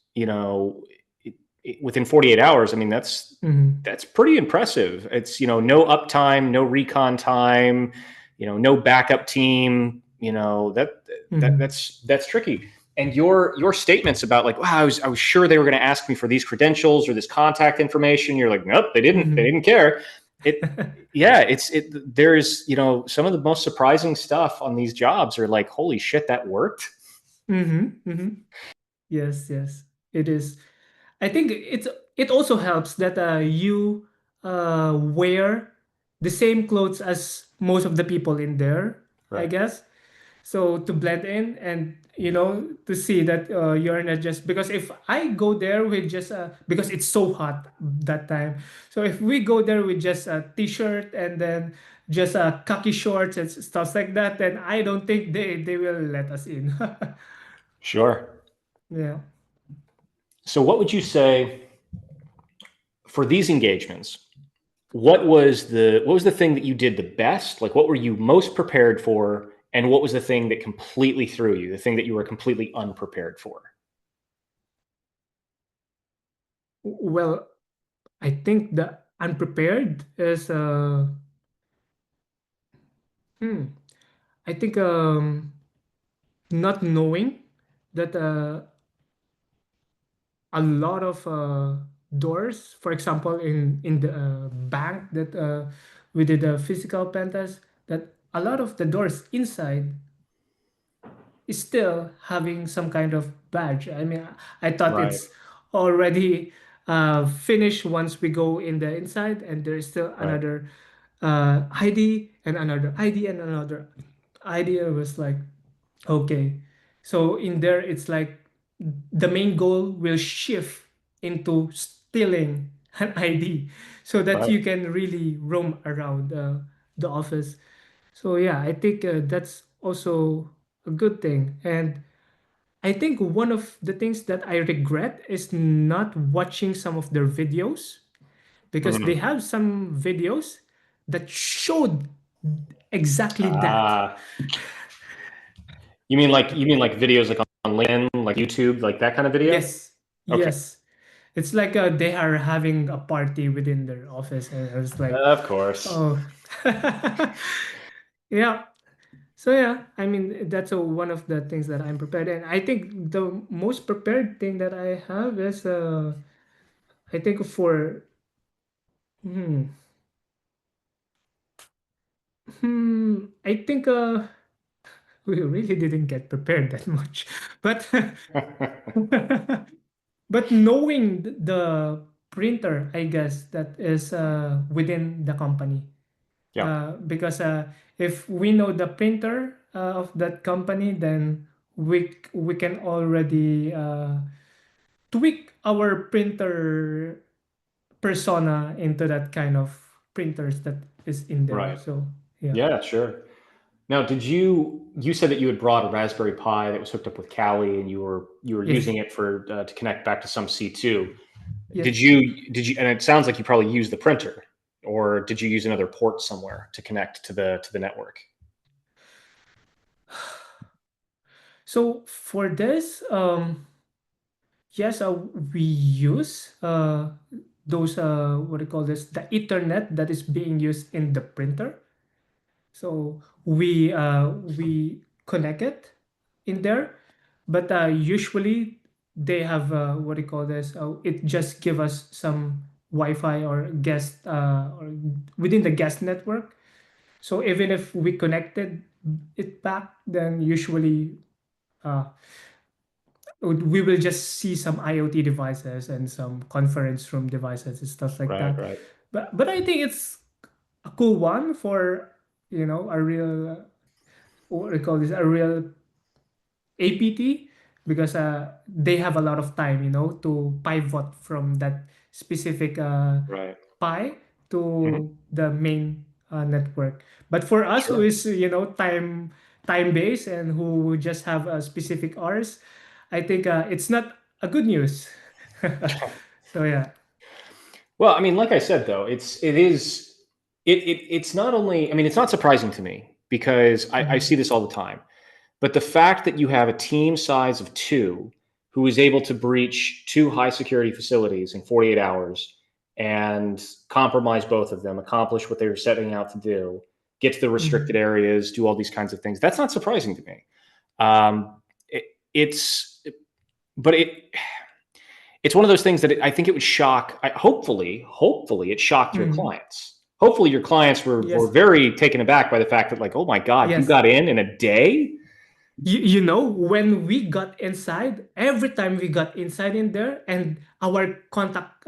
within 48 hours. I mean, Mm-hmm. that's pretty impressive. It's, no uptime, no recon time, no backup team, Mm-hmm. that's tricky. And your statements about like, wow, I was sure they were going to ask me for these credentials or this contact information. You're like, nope, they Mm-hmm. didn't care. It, yeah, there's, some of the most surprising stuff on these jobs are like, holy shit, that worked. Mm-hmm. Mm-hmm. Yes, yes. It is. I think it also helps that you wear the same clothes as most of the people in there, I Right. guess. So to blend in and to see that you're not just because if I go there with just because it's so hot that time. So if we go there with just a t-shirt and then just khaki shorts and stuff like that, then I don't think they will let us in. Sure. Yeah. So what would you say for these engagements? What was the thing that you did the best? Like what were you most prepared for? And what was the thing that completely threw you, the thing that you were completely unprepared for? Well, I think the unprepared is hmm, I think not knowing that a lot of doors, for example, in the bank that we did a physical pen test, that a lot of the doors inside is still having some kind of badge. I mean, I thought Right. it's already finished once we go in the inside, and there is still Right. another ID and another ID and another ID. It was like, okay. So in there, it's like the main goal will shift into stealing an ID so that Right. you can really roam around the office. So yeah, I think that's also a good thing. And I think one of the things that I regret is not watching some of their videos because they Mhm. have some videos that showed exactly that. Ah, you mean like videos like on LinkedIn, like YouTube, like that kind of video? Yes, Okay. yes. It's like they are having a party within their office, and I was like, Of course. oh, yeah. So yeah, I mean that's one of the things that I'm prepared, and I think the most prepared thing that I have is I think for hmm, I think we really didn't get prepared that much, but but knowing the printer, I guess, that is within the company. Yeah. Because if we know the printer of that company, then we can already tweak our printer persona into that kind of printers that is in there. Right. So yeah. Yeah, sure. Now, you said that you had brought a Raspberry Pi that was hooked up with Kali, and you were Yes. using it for to connect back to some C2. Did Yes. you? And it sounds like you probably used the printer, or did you use another port somewhere to connect to the network? So for this, yes, we use those what do you call this? The Ethernet that is being used in the printer. So we connect it in there, but usually they have what do you call this? It just give us some Wi-Fi or guest or within the guest network. So even if we connected it back, then usually uh, we will just see some IoT devices and some conference room devices and stuff like Right, that. right, But I think it's a cool one for a real what do you call this, a real APT, because they have a lot of time to pivot from that specific right. pi Mhm. to the main network. But for us who Sure. is time based and who just have a specific hours, I think it's not a good news. So yeah. Well, I mean, like I said, though, it's not only. I mean, it's not surprising to me because I see Mhm. this all the time. But the fact that you have a team size of two who is able to breach two high security facilities in 48 hours and compromise both of them, accomplish what they were setting out to do, get to the restricted Mhm. areas, do all these kinds of things, that's not surprising to me. Um, it, it's, but it's one of those things that I think it would shock. Hopefully, it shocked your Mhm. clients. Hopefully, your clients were Yes. very taken aback by the fact that, like, oh my God, you Yes. got in a day. When we got inside, every time we got inside in there and our contact,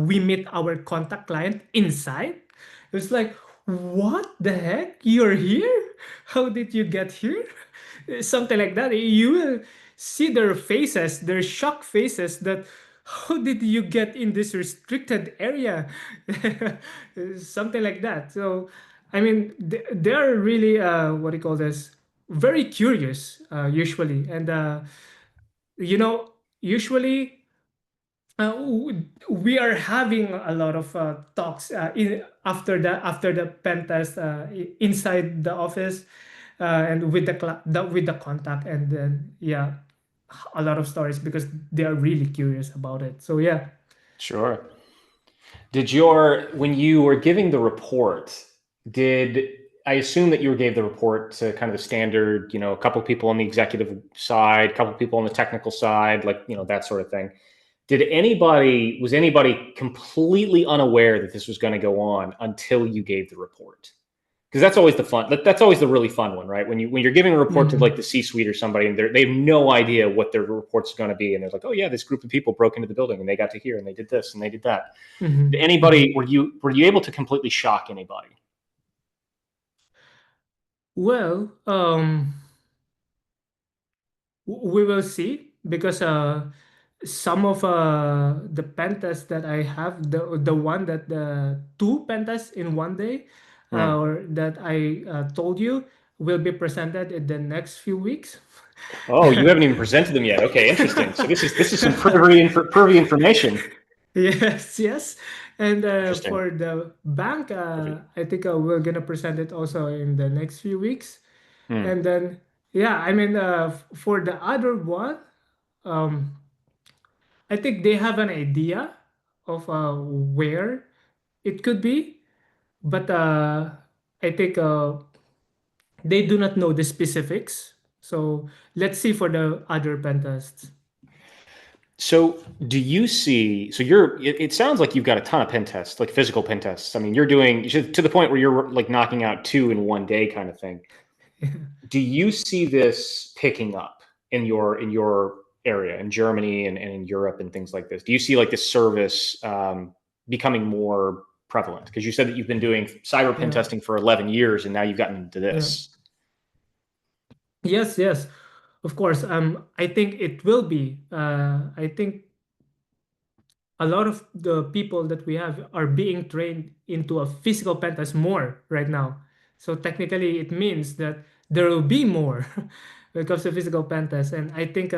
we meet our contact client inside, it's like, what the heck? You're here? How did you get here? Something like that. You will see their faces, their shocked faces that, how did you get in this restricted area? Something like that. So, I mean, they are really, what do you call this? Very curious usually, and usually we are having a lot of talks after the pen test inside the office, and with with the contact, and then yeah, a lot of stories because they are really curious about it. So yeah. Sure. When you were giving the report, did I assume that you gave the report to kind of the standard, a couple people on the executive side, a couple people on the technical side, like, that sort of thing. Was anybody completely unaware that this was going to go on until you gave the report? Because that's always the fun. That's always the really fun one, right? When you're giving a report to like Mhm. the C-suite or somebody, and they have no idea what their report's going to be, and they're like, "Oh yeah, this group of people broke into the building and they got to here and they did this and they did that." Did Mhm. anybody Mhm. were you able to completely shock anybody? Well, we will see because some of the pentests that I have, the one that the two pentests in one day, Hmm. or that I told you, will be presented in the next few weeks. Oh, you haven't even presented them yet. Okay, interesting. So this is some privy information. Yes, yes. And Interesting. for the bank, Privy. I think we're gonna present it also in the next few weeks. Hmm. And then, yeah, I mean, for the other one, um, I think they have an idea of where it could be, but I think they do not know the specifics. So let's see for the other pen tests. So do you see? So it sounds like you've got a ton of pen tests, like physical pen tests. I mean, you're doing to the point where you're like knocking out two in one day, kind of thing. Do you see this picking up in your area in Germany and in Europe and things like this? Do you see like this service becoming more prevalent? Because you said that you've been doing cyber pen Yeah, testing for 11 years and now you've gotten into yeah. this. Yes, yes. Of course. I think it will be. I think a lot of the people that we have are being trained into a physical pentas more right now. So technically, it means that there will be more when it comes to physical pentas. And I think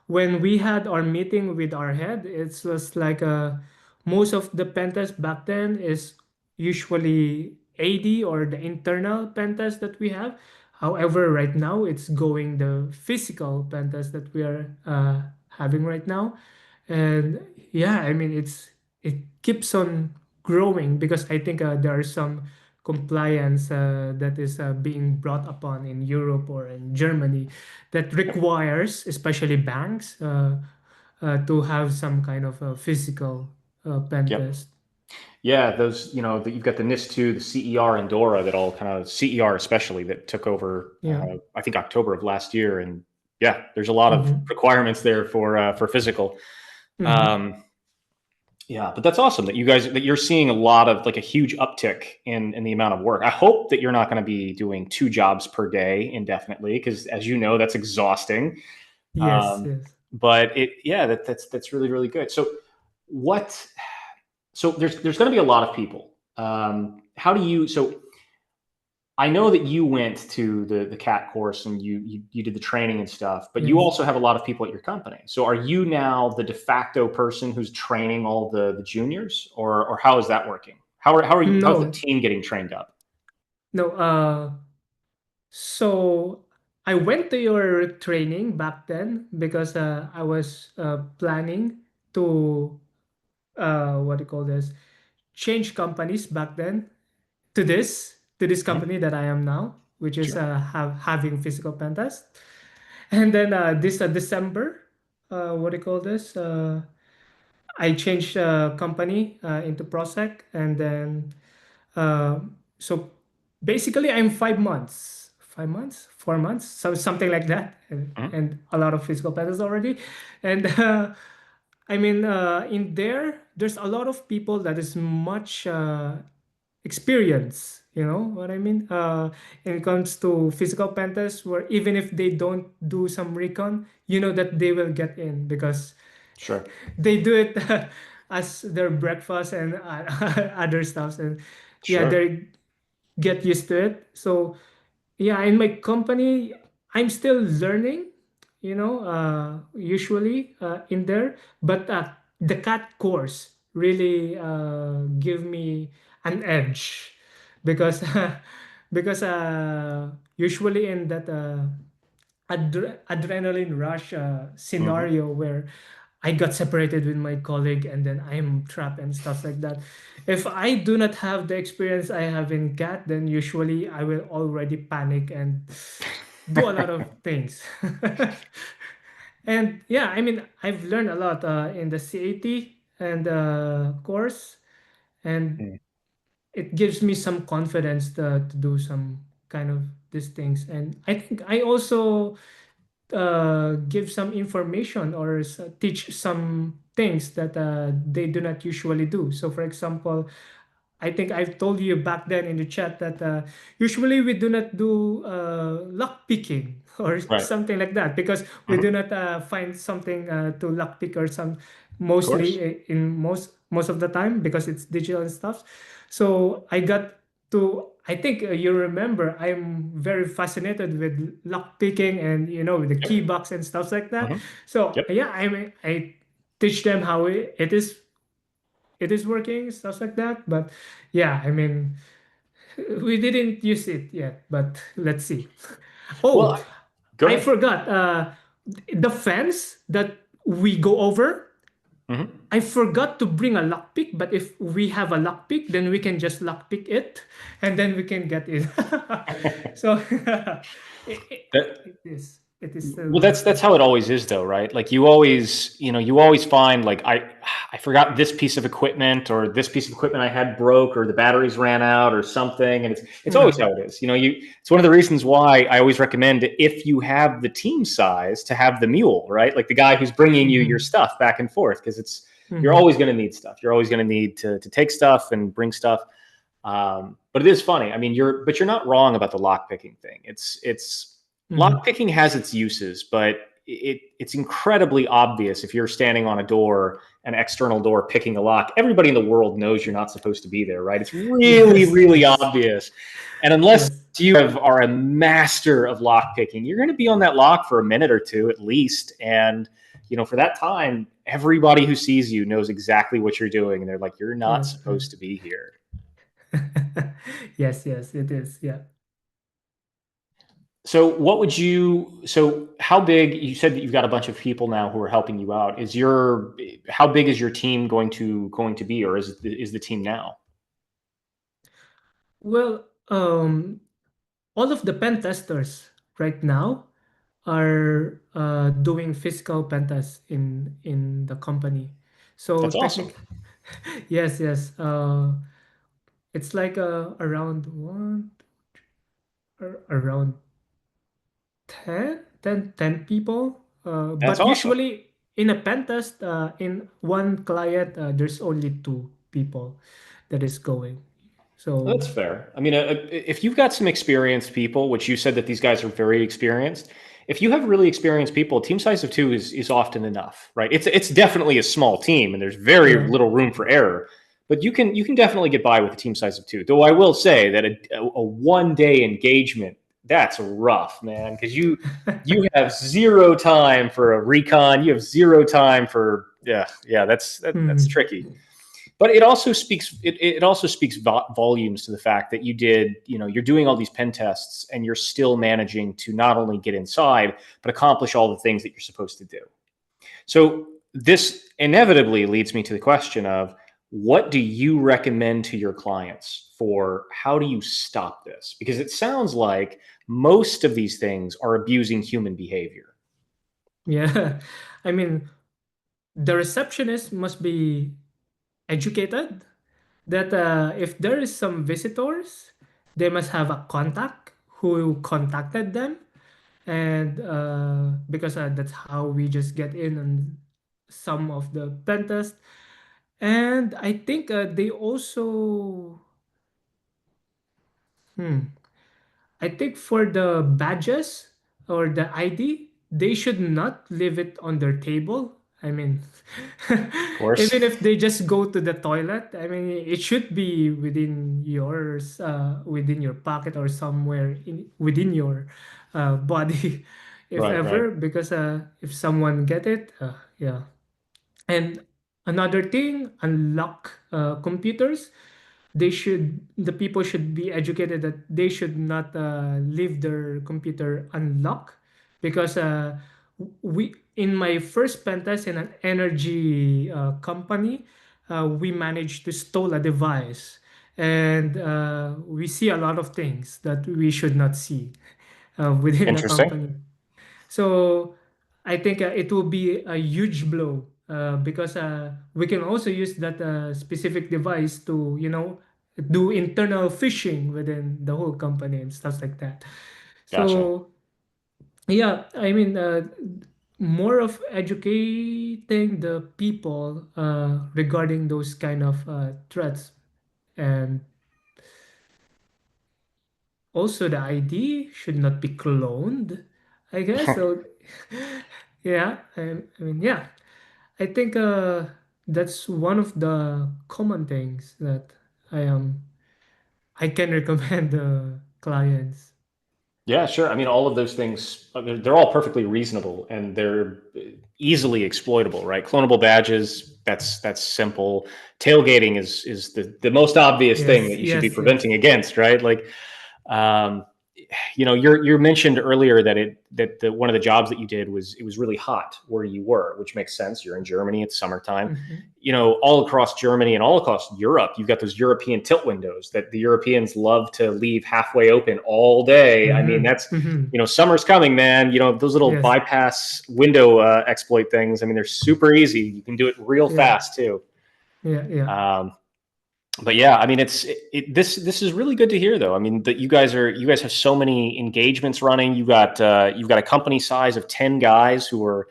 when we had our meeting with our head, it was like most of the pentas back then is usually AD or the internal pentas that we have. However, right now it's going the physical pentas that we are having right now. And yeah, I mean it keeps on growing because I think there are some compliance that is being brought upon in Europe or in Germany that requires, especially banks, to have some kind of a physical pen Yep. test. Yeah, those, you've got the NIS2, the CER and DORA that all kind of, CER especially, that took over, Yeah. I think October of last year. And yeah, there's a lot of Mm-hmm. requirements there for physical. Mm-hmm. Um, yeah, but that's awesome that you're seeing a lot of, like, a huge uptick in the amount of work. I hope that you're not going to be doing 2 jobs per day indefinitely, because as you know, that's exhausting. Yes, Um, yes. but that's really, really good. What so there's going to be a lot of people. How do you so I know that you went to the cat course and you did the training and stuff, but you Yes. also have a lot of people at your company. So are you now the de facto person who's training all the juniors, or how is that working? How's the No, team getting trained up? no. So I went to your training back then because I was planning to what do you call this? Change companies back then to this Mhm. company that I am now, which is Sure. having physical pen test. And then this December, what do you call this? I changed company into Prosec, and then so basically, I'm 5 months, 5 months, 4 months, so something like that, Mhm. and a lot of physical patterns already. And I mean, in there's a lot of people that is much experience. You know what I mean? When it comes to physical pen tests, where even if they don't do some recon, you know that they will get in because Sure. they do it as their breakfast and other stuff. And yeah, Sure. they get used to it. So yeah, in my company, I'm still learning, usually in there, but the cat course really give me an edge because because usually in that adrenaline rush Hmm. scenario where I got separated with my colleague and then I'm trapped and stuff like that. If I do not have the experience I have in CAT, then usually I will already panic and do a lot of things. And yeah, I mean, I've learned a lot in the CAT and course, and it gives me some confidence to do some kind of these things. And I think I also give some information or teach some things that they do not usually do. So, for example, I think I've told you back then in the chat that usually we do not do lock picking or Right. something like that because we do Hmm. not find something to lock pick or some Of course. mostly in most of the time because it's digital and stuff. So I got to I think you remember I'm very fascinated with lock picking and with the key Yep. box and stuff like that. Hmm. So Yep. yeah, I teach them how it is working, stuff like that. But yeah, I mean, we didn't use it yet, but let's see. Well, Oh, go I ahead. forgot. The fence that we go over, Hmm. I forgot to bring a lockpick, but if we have a lockpick, then we can just lockpick it and then we can get in. So it, it, That it is. it is Well, still that's how it always is, though, right? Like you always find like I forgot this piece of equipment, or this piece of equipment I had broke, or the batteries ran out, or something, and it's always yeah. how it is. It's one of the reasons why I always recommend, if you have the team size, to have the mule, right? Like the guy who's bringing you your Mm-hmm. stuff back and forth, because you're Mm-hmm. always going to need stuff. You're always going to need to take stuff and bring stuff. But it is funny. I mean, you're not wrong about the lock picking thing. It's Mm-hmm. lock picking has its uses, but it's incredibly obvious if you're standing on a door, an external door, picking a lock. Everybody in the world knows you're not supposed to be there, right? It's really, Yes, really yes, obvious. And unless yes, are a master of lock picking, you're going to be on that lock for a minute or two at least. And for that time, everybody who sees you knows exactly what you're doing, and they're like, "You're not yes. supposed to be here." Yes, yes, it is. Yeah. So how big, you said that you've got a bunch of people now who are helping you out. How big is your team going to be, or is the team now? Well, all of the pen testers right now are doing physical pen tests in the company. So That's awesome. technically, yes, yes. It's like around around 10 people. That's But awesome. usually in a pen test, in one client, there's only two people that is going. That's So fair. I mean, if you've got some experienced people, which you said that these guys are very experienced, if you have really experienced people, a team size of two is often enough, right? It's definitely a small team, and there's very yeah. little room for error. But you can definitely get by with a team size of two. Though I will say that a 1 day engagement, that's rough, man, because you have zero time for a recon. You have zero time for, yeah. That's Mhm. tricky. But it also speaks volumes to the fact that you're doing all these pen tests, and you're still managing to not only get inside but accomplish all the things that you're supposed to do. So this inevitably leads me to the question of, what do you recommend to your clients for how do you stop this? Because it sounds like most of these things are abusing human behavior. Yeah. I mean, the receptionist must be educated that if there is some visitors, they must have a contact who contacted them, and because that's how we just get in on some of the pen test. And I think they also, hmm, I think for the badges or the ID, they should not leave it on their table. I mean, Of course. even if they just go to the toilet, I mean, it should be within your pocket or somewhere within your body, if Right, right. ever, because if someone get it, yeah. And another thing, unlock computers. The people should be educated that they should not leave their computer unlocked, because we in my first pen test in an energy company, we managed to stole a device, and we see a lot of things that we should not see within the Interesting. company. So I think it will be a huge blow, because we can also use that specific device to, do internal phishing within the whole company and stuff like that. Gotcha. So yeah, I mean, more of educating the people regarding those kind of threats, and also the ID should not be cloned, I guess. So yeah, I mean, yeah. I think that's one of the common things that I can recommend the clients. Yeah, sure. I mean, all of those things, they're all perfectly reasonable, and they're easily exploitable, right? Clonable badges, that's simple. Tailgating is the most obvious thing Yes, that you should be yes, yes. preventing against, right? Like, um, you mentioned earlier that one of the jobs that you did was it was really hot where you were, which makes sense. You're in Germany, it's summertime. Mhm. All across Germany and all across Europe, you've got those European tilt windows that the Europeans love to leave halfway open all day. I mean, Mhm. that's Mhm. summer's coming, man. Those little Yes. bypass window exploit things. I mean, they're super easy. You can do it real Yeah. fast too. Yeah. Yeah. Um, but yeah, I mean, this is really good to hear, though. I mean, that you guys have so many engagements running. You've got a company size of 10 guys who are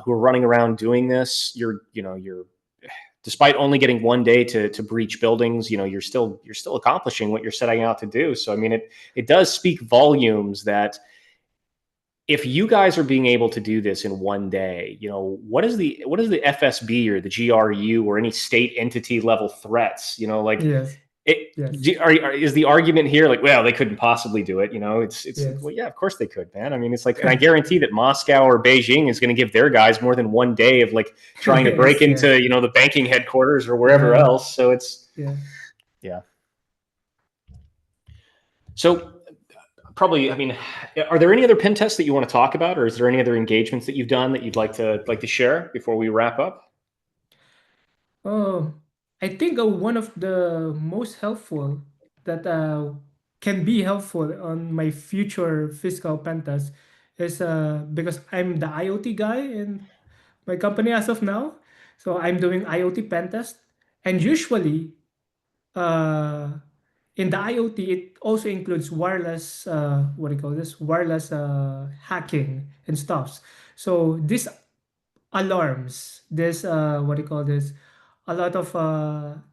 running around doing this. You're despite only getting one day to breach buildings, you're still accomplishing what you're setting out to do. So I mean, it does speak volumes that if you guys are being able to do this in one day, what is the FSB or the GRU or any state entity level threats? Like Yes. it Yes. is the argument here like, well, they couldn't possibly do it. It's like, Yes. well, yeah, of course they could, man. I mean, it's like, and I guarantee that Moscow or Beijing is going to give their guys more than one day of like trying to break Yes. into Yes. the banking headquarters or wherever Yeah. else. So it's Yeah. yeah. So probably, I mean, are there any other pen tests that you want to talk about, or is there any other engagements that you've done that you'd like to share before we wrap up? Oh, I think one of the most helpful that can be helpful on my future physical pentas is because I'm the IoT guy in my company as of now. So I'm doing IoT pentest, and usually uh, in the IoT it also includes wireless what do you call this wireless hacking and stuffs. So this alarms, there's what do you call this, a lot of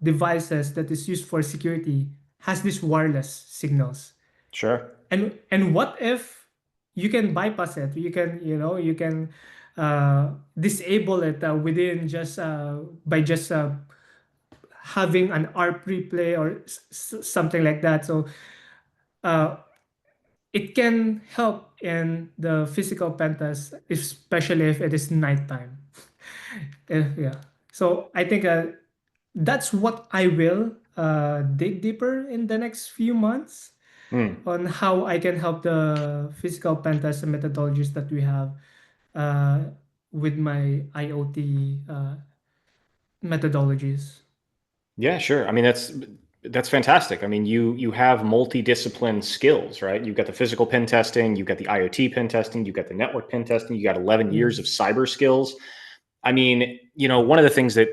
devices that is used for security has these wireless signals. Sure. And what if you can bypass it, you can disable it within just by just having an ARP replay or something like that. So uh, it can help in the physical pentas, especially if it is nighttime. Yeah. So I think that's what I will dig deeper in the next few months Hmm. on how I can help the physical pentas and methodologies that we have uh, with my IoT methodologies. Yeah, sure. I mean, that's fantastic. I mean, you have multidiscipline skills, right? You've got the physical pen testing, you've got the IoT pen testing, you've got the network pen testing, you got 11 years of Yes. cyber skills. I mean, one of the things that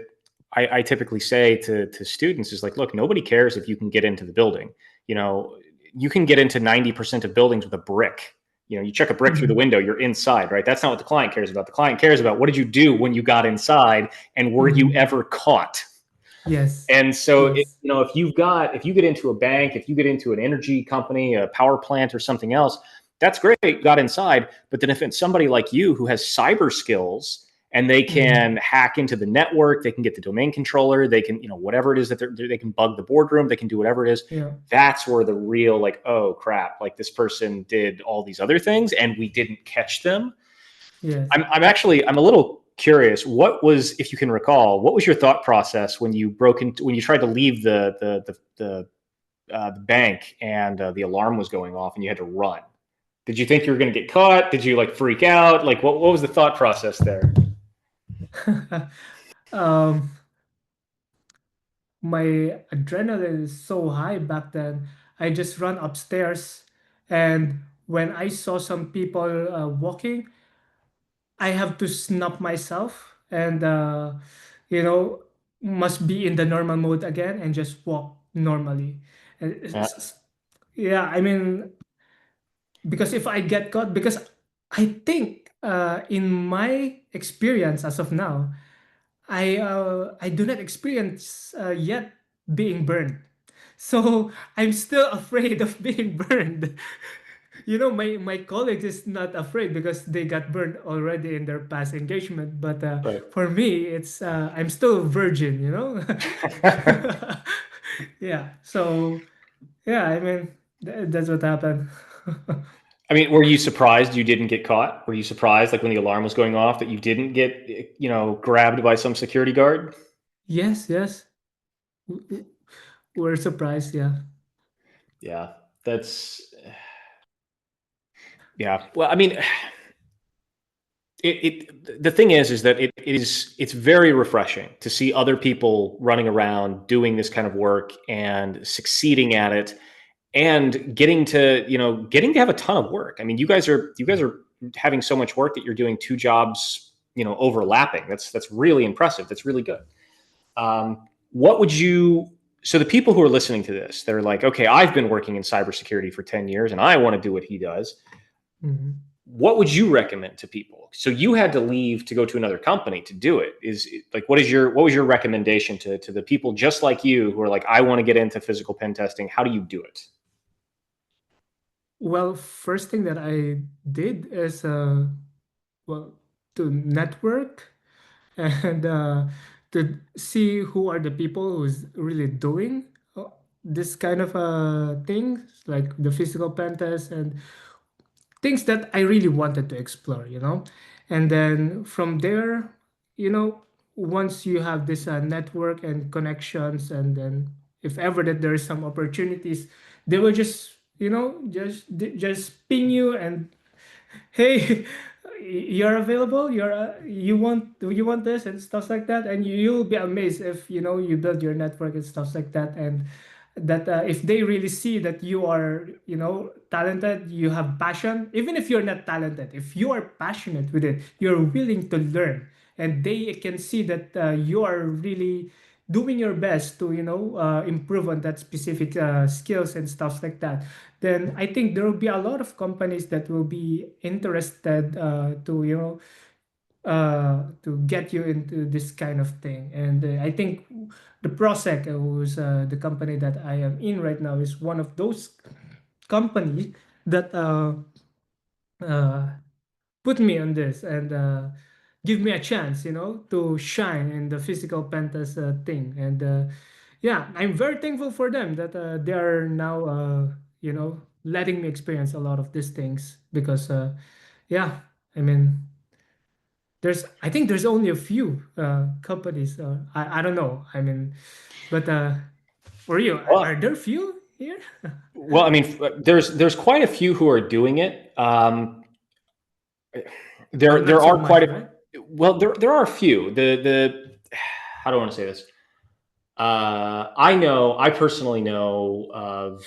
I typically say to students is like, look, nobody cares if you can get into the building. You know, you can get into 90% of buildings with a brick. You check a brick through the Mhm. window, you're inside, right? That's not what the client cares about. The client cares about what did you do when you got inside and were you Mhm. ever caught? Yes. And so, Yes. if you get into a bank, if you get into an energy company, a power plant, or something else, that's great. You got inside, but then if it's somebody like you who has cyber skills and they Mhm. can hack into the network, they can get the domain controller, they can, whatever it is that they can bug the boardroom, they can do whatever it is. Yeah. That's where the real like, oh crap, like this person did all these other things and we didn't catch them. Yes. I'm a little curious. What was, if you can recall, what was your thought process when you tried to leave the bank and the alarm was going off and you had to run? Did you think you were going to get caught? Did you like freak out? Like what was the thought process there? um, my adrenaline is so high back then. I just run upstairs, and when I saw some people walking, I have to snap myself and you know must be in the normal mode again and just walk normally. And Yeah, yeah, I mean because if I get caught, because I think in my experience as of now, I do not experience yet being burned. So I'm still afraid of being burned. My colleagues is not afraid because they got burned already in their past engagement. But right. for me, it's I'm still a virgin. Yeah. So yeah, I mean that's what happened. I mean, were you surprised you didn't get caught? Were you surprised, like when the alarm was going off, that you didn't get, grabbed by some security guard? Yes, yes. W- w- We're surprised. Yeah. Yeah, that's. Yeah. Well, I mean, the thing is that it's very refreshing to see other people running around doing this kind of work and succeeding at it and getting to have a ton of work. I mean, you guys are having so much work that you're doing two jobs, overlapping. That's really impressive. That's really good. What would you So the people who are listening to this, they're like, okay, I've been working in cybersecurity for 10 years and I want to do what he does. Mhm. What would you recommend to people? So you had to leave to go to another company to do it. Is like, what was your recommendation to the people just like you who are like, I want to get into physical pen testing? How do you do it? Well, first thing that I did is well, to network and to see who are the people who's really doing this kind of thing, like the physical pen test and things that I really wanted to explore, And then from there, you know, once you have this network and connections, and then if ever that there is some opportunities, they will just, just ping you and hey, you're available, you want this and stuff like that, and you'll be amazed if you build your network and stuff like that, and that if they really see that you are talented, you have passion. Even if you're not talented, if you are passionate with it, you're willing to learn, and they can see that you are really doing your best to improve on that specific skills and stuff like that, then I think there will be a lot of companies that will be interested to get you into this kind of thing. And I think the Prosec, who's the company that I am in right now, is one of those companies that uh, put me on this and give me a chance, to shine in the physical pentas thing. And yeah, I'm very thankful for them that they are now, letting me experience a lot of these things because, yeah, I mean, I think there's only a few companies. I don't know. I mean, but for you, are Well, there few here? well, I mean, there's quite a few who are doing it. But There not are so quite much, a right? well, there are a few. The How do I want to say this? I personally know of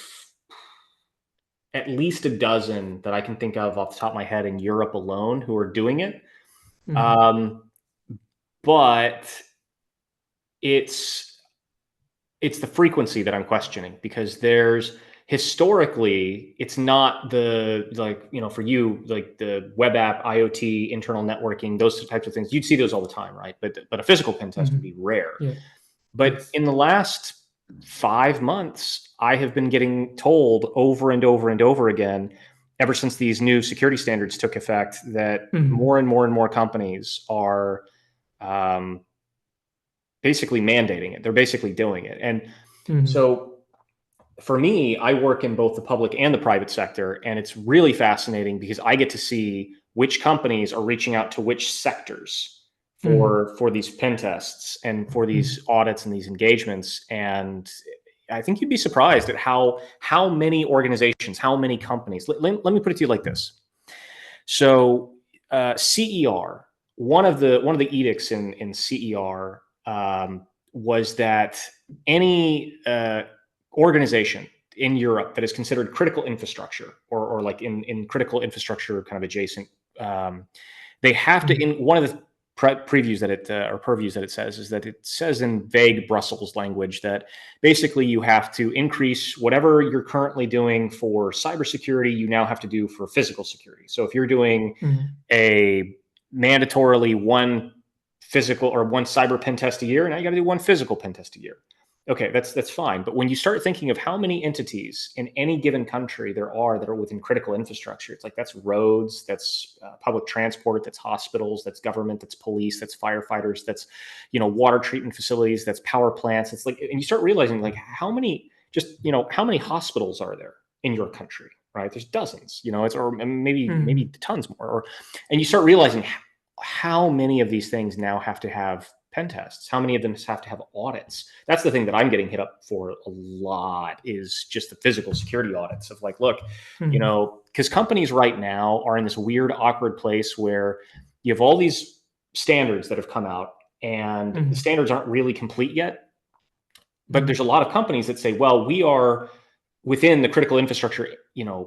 at least a dozen that I can think of off the top of my head in Europe alone who are doing it. Mm-hmm. Um, but it's it's the frequency that I'm questioning because there's historically it's not for you, like the web app, IoT, internal networking, those types of things. You'd see those all the time, right? But a physical pen test would Mm-hmm. be rare. Yeah. But Yes. in the last 5 months, I have been getting told over and over and over again, ever since these new security standards took effect, that Mm-hmm. more and more and more companies are um, basically mandating it. They're basically doing it. And Mm-hmm. so for me, I work in both the public and the private sector, and it's really fascinating because I get to see which companies are reaching out to which sectors Mm-hmm. for these pen tests and for these Mm-hmm. audits and these engagements. And I think you'd be surprised at how many organizations, how many companies. Let me put it to you like this. So CER, one of the edicts in CER was that any organization in Europe that is considered critical infrastructure or like in critical infrastructure kind of adjacent, um, they have to. In one of the previews that it or purviews that it says is that it says in vague Brussels language that basically you have to increase whatever you're currently doing for cybersecurity, you now have to do for physical security. So if you're doing Mm-hmm. a mandatorily one physical or one cyber pen test a year, now you got to do one physical pen test a year. Okay, that's fine. But when you start thinking of how many entities in any given country there are that are within critical infrastructure, it's like that's roads, that's public transport, that's hospitals, that's government, that's police, that's firefighters, that's water treatment facilities, that's power plants. It's like, and you start realizing like how many hospitals are there in your country, right? There's dozens, it's or maybe Mm-hmm. tons more, and you start realizing how many of these things now have to have pen tests? How many of them have to have audits? That's the thing that I'm getting hit up for a lot, is just the physical security audits of like, look, because companies right now are in this weird, awkward place where you have all these standards that have come out, and the standards aren't really complete yet. But there's a lot of companies that say, well, we are within the critical infrastructure,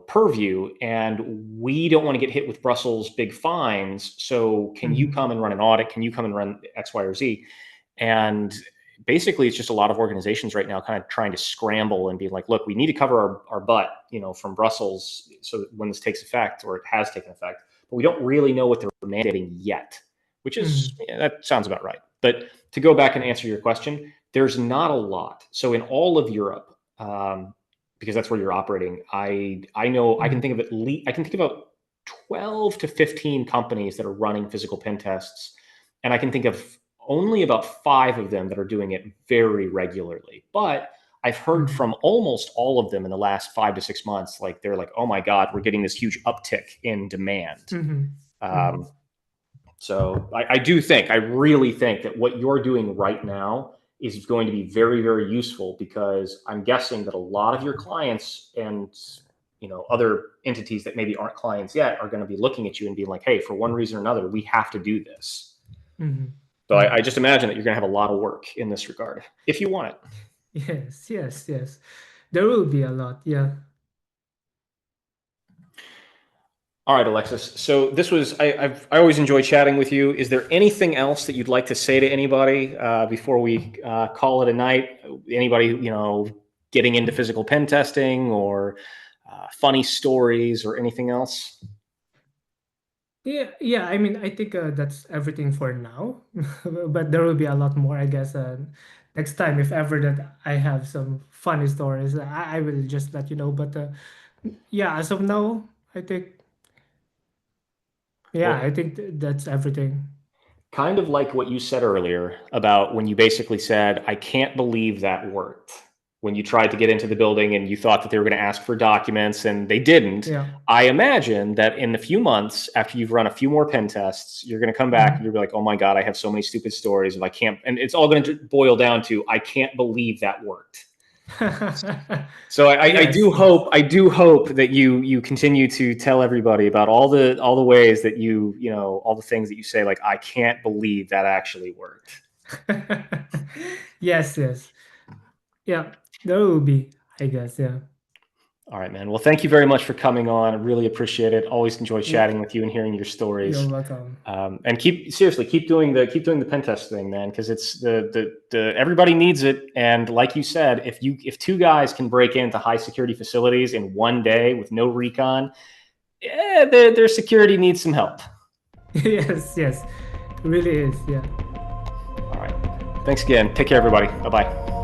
purview, and we don't want to get hit with Brussels big fines. So can you come and run an audit? Can you come and run X, Y, or Z? And basically, it's just a lot of organizations right now kind of trying to scramble and be like, look, we need to cover our butt, from Brussels, so that when this takes effect, or it has taken effect, but we don't really know what they're mandating yet, which is, that sounds about right. But to go back and answer your question, there's not a lot. So in all of Europe, because that's where you're operating, I know I can think of at least, I can think about 12 to 15 companies that are running physical pen tests, and I can think of only about 5 of them that are doing it very regularly. But I've heard from almost all of them in the last 5 to 6 months, like they're like, oh my God, we're getting this huge uptick in demand. So I really think that what you're doing right now is going to be very, very useful, because I'm guessing that a lot of your clients and other entities that maybe aren't clients yet are going to be looking at you and being like, hey, for one reason or another, we have to do this. So I just imagine that you're going to have a lot of work in this regard, if you want it. Yes. There will be a lot, yeah. All right, Alexis. So this was, I always enjoy chatting with you. Is there anything else that you'd like to say to anybody before we call it a night? Anybody, getting into physical pen testing, or funny stories, or anything else? Yeah. I mean, I think that's everything for now, but there will be a lot more, I guess. Next time, if ever that I have some funny stories, I will just let you know. But yeah, as of now, I think, yeah, Well, I think that's everything. kind of like what you said earlier about when you basically said, I can't believe that worked. When you tried to get into the building and you thought that they were going to ask for documents and they didn't, Yeah. I imagine that in a few months, after you've run a few more pen tests, you're going to come back and you'll be like, oh my God, I have so many stupid stories, and I can't, and it's all going to boil down to, I can't believe that worked. So I Yes, do hope, that you continue to tell everybody about all the ways that all the things that you say, like, I can't believe that actually worked. yes. Yeah, there will be, I guess, yeah. All right, man. Well, thank you very much for coming on. I really appreciate it. Always enjoy Yeah, chatting with you and hearing your you're stories. welcome. And keep doing the pen test thing, man, because it's the everybody needs it. And like you said, if 2 guys can break into high security facilities in one day with no recon, their security needs some help. Yes, it really is, yeah. All right. Thanks again. Take care, everybody. Bye bye.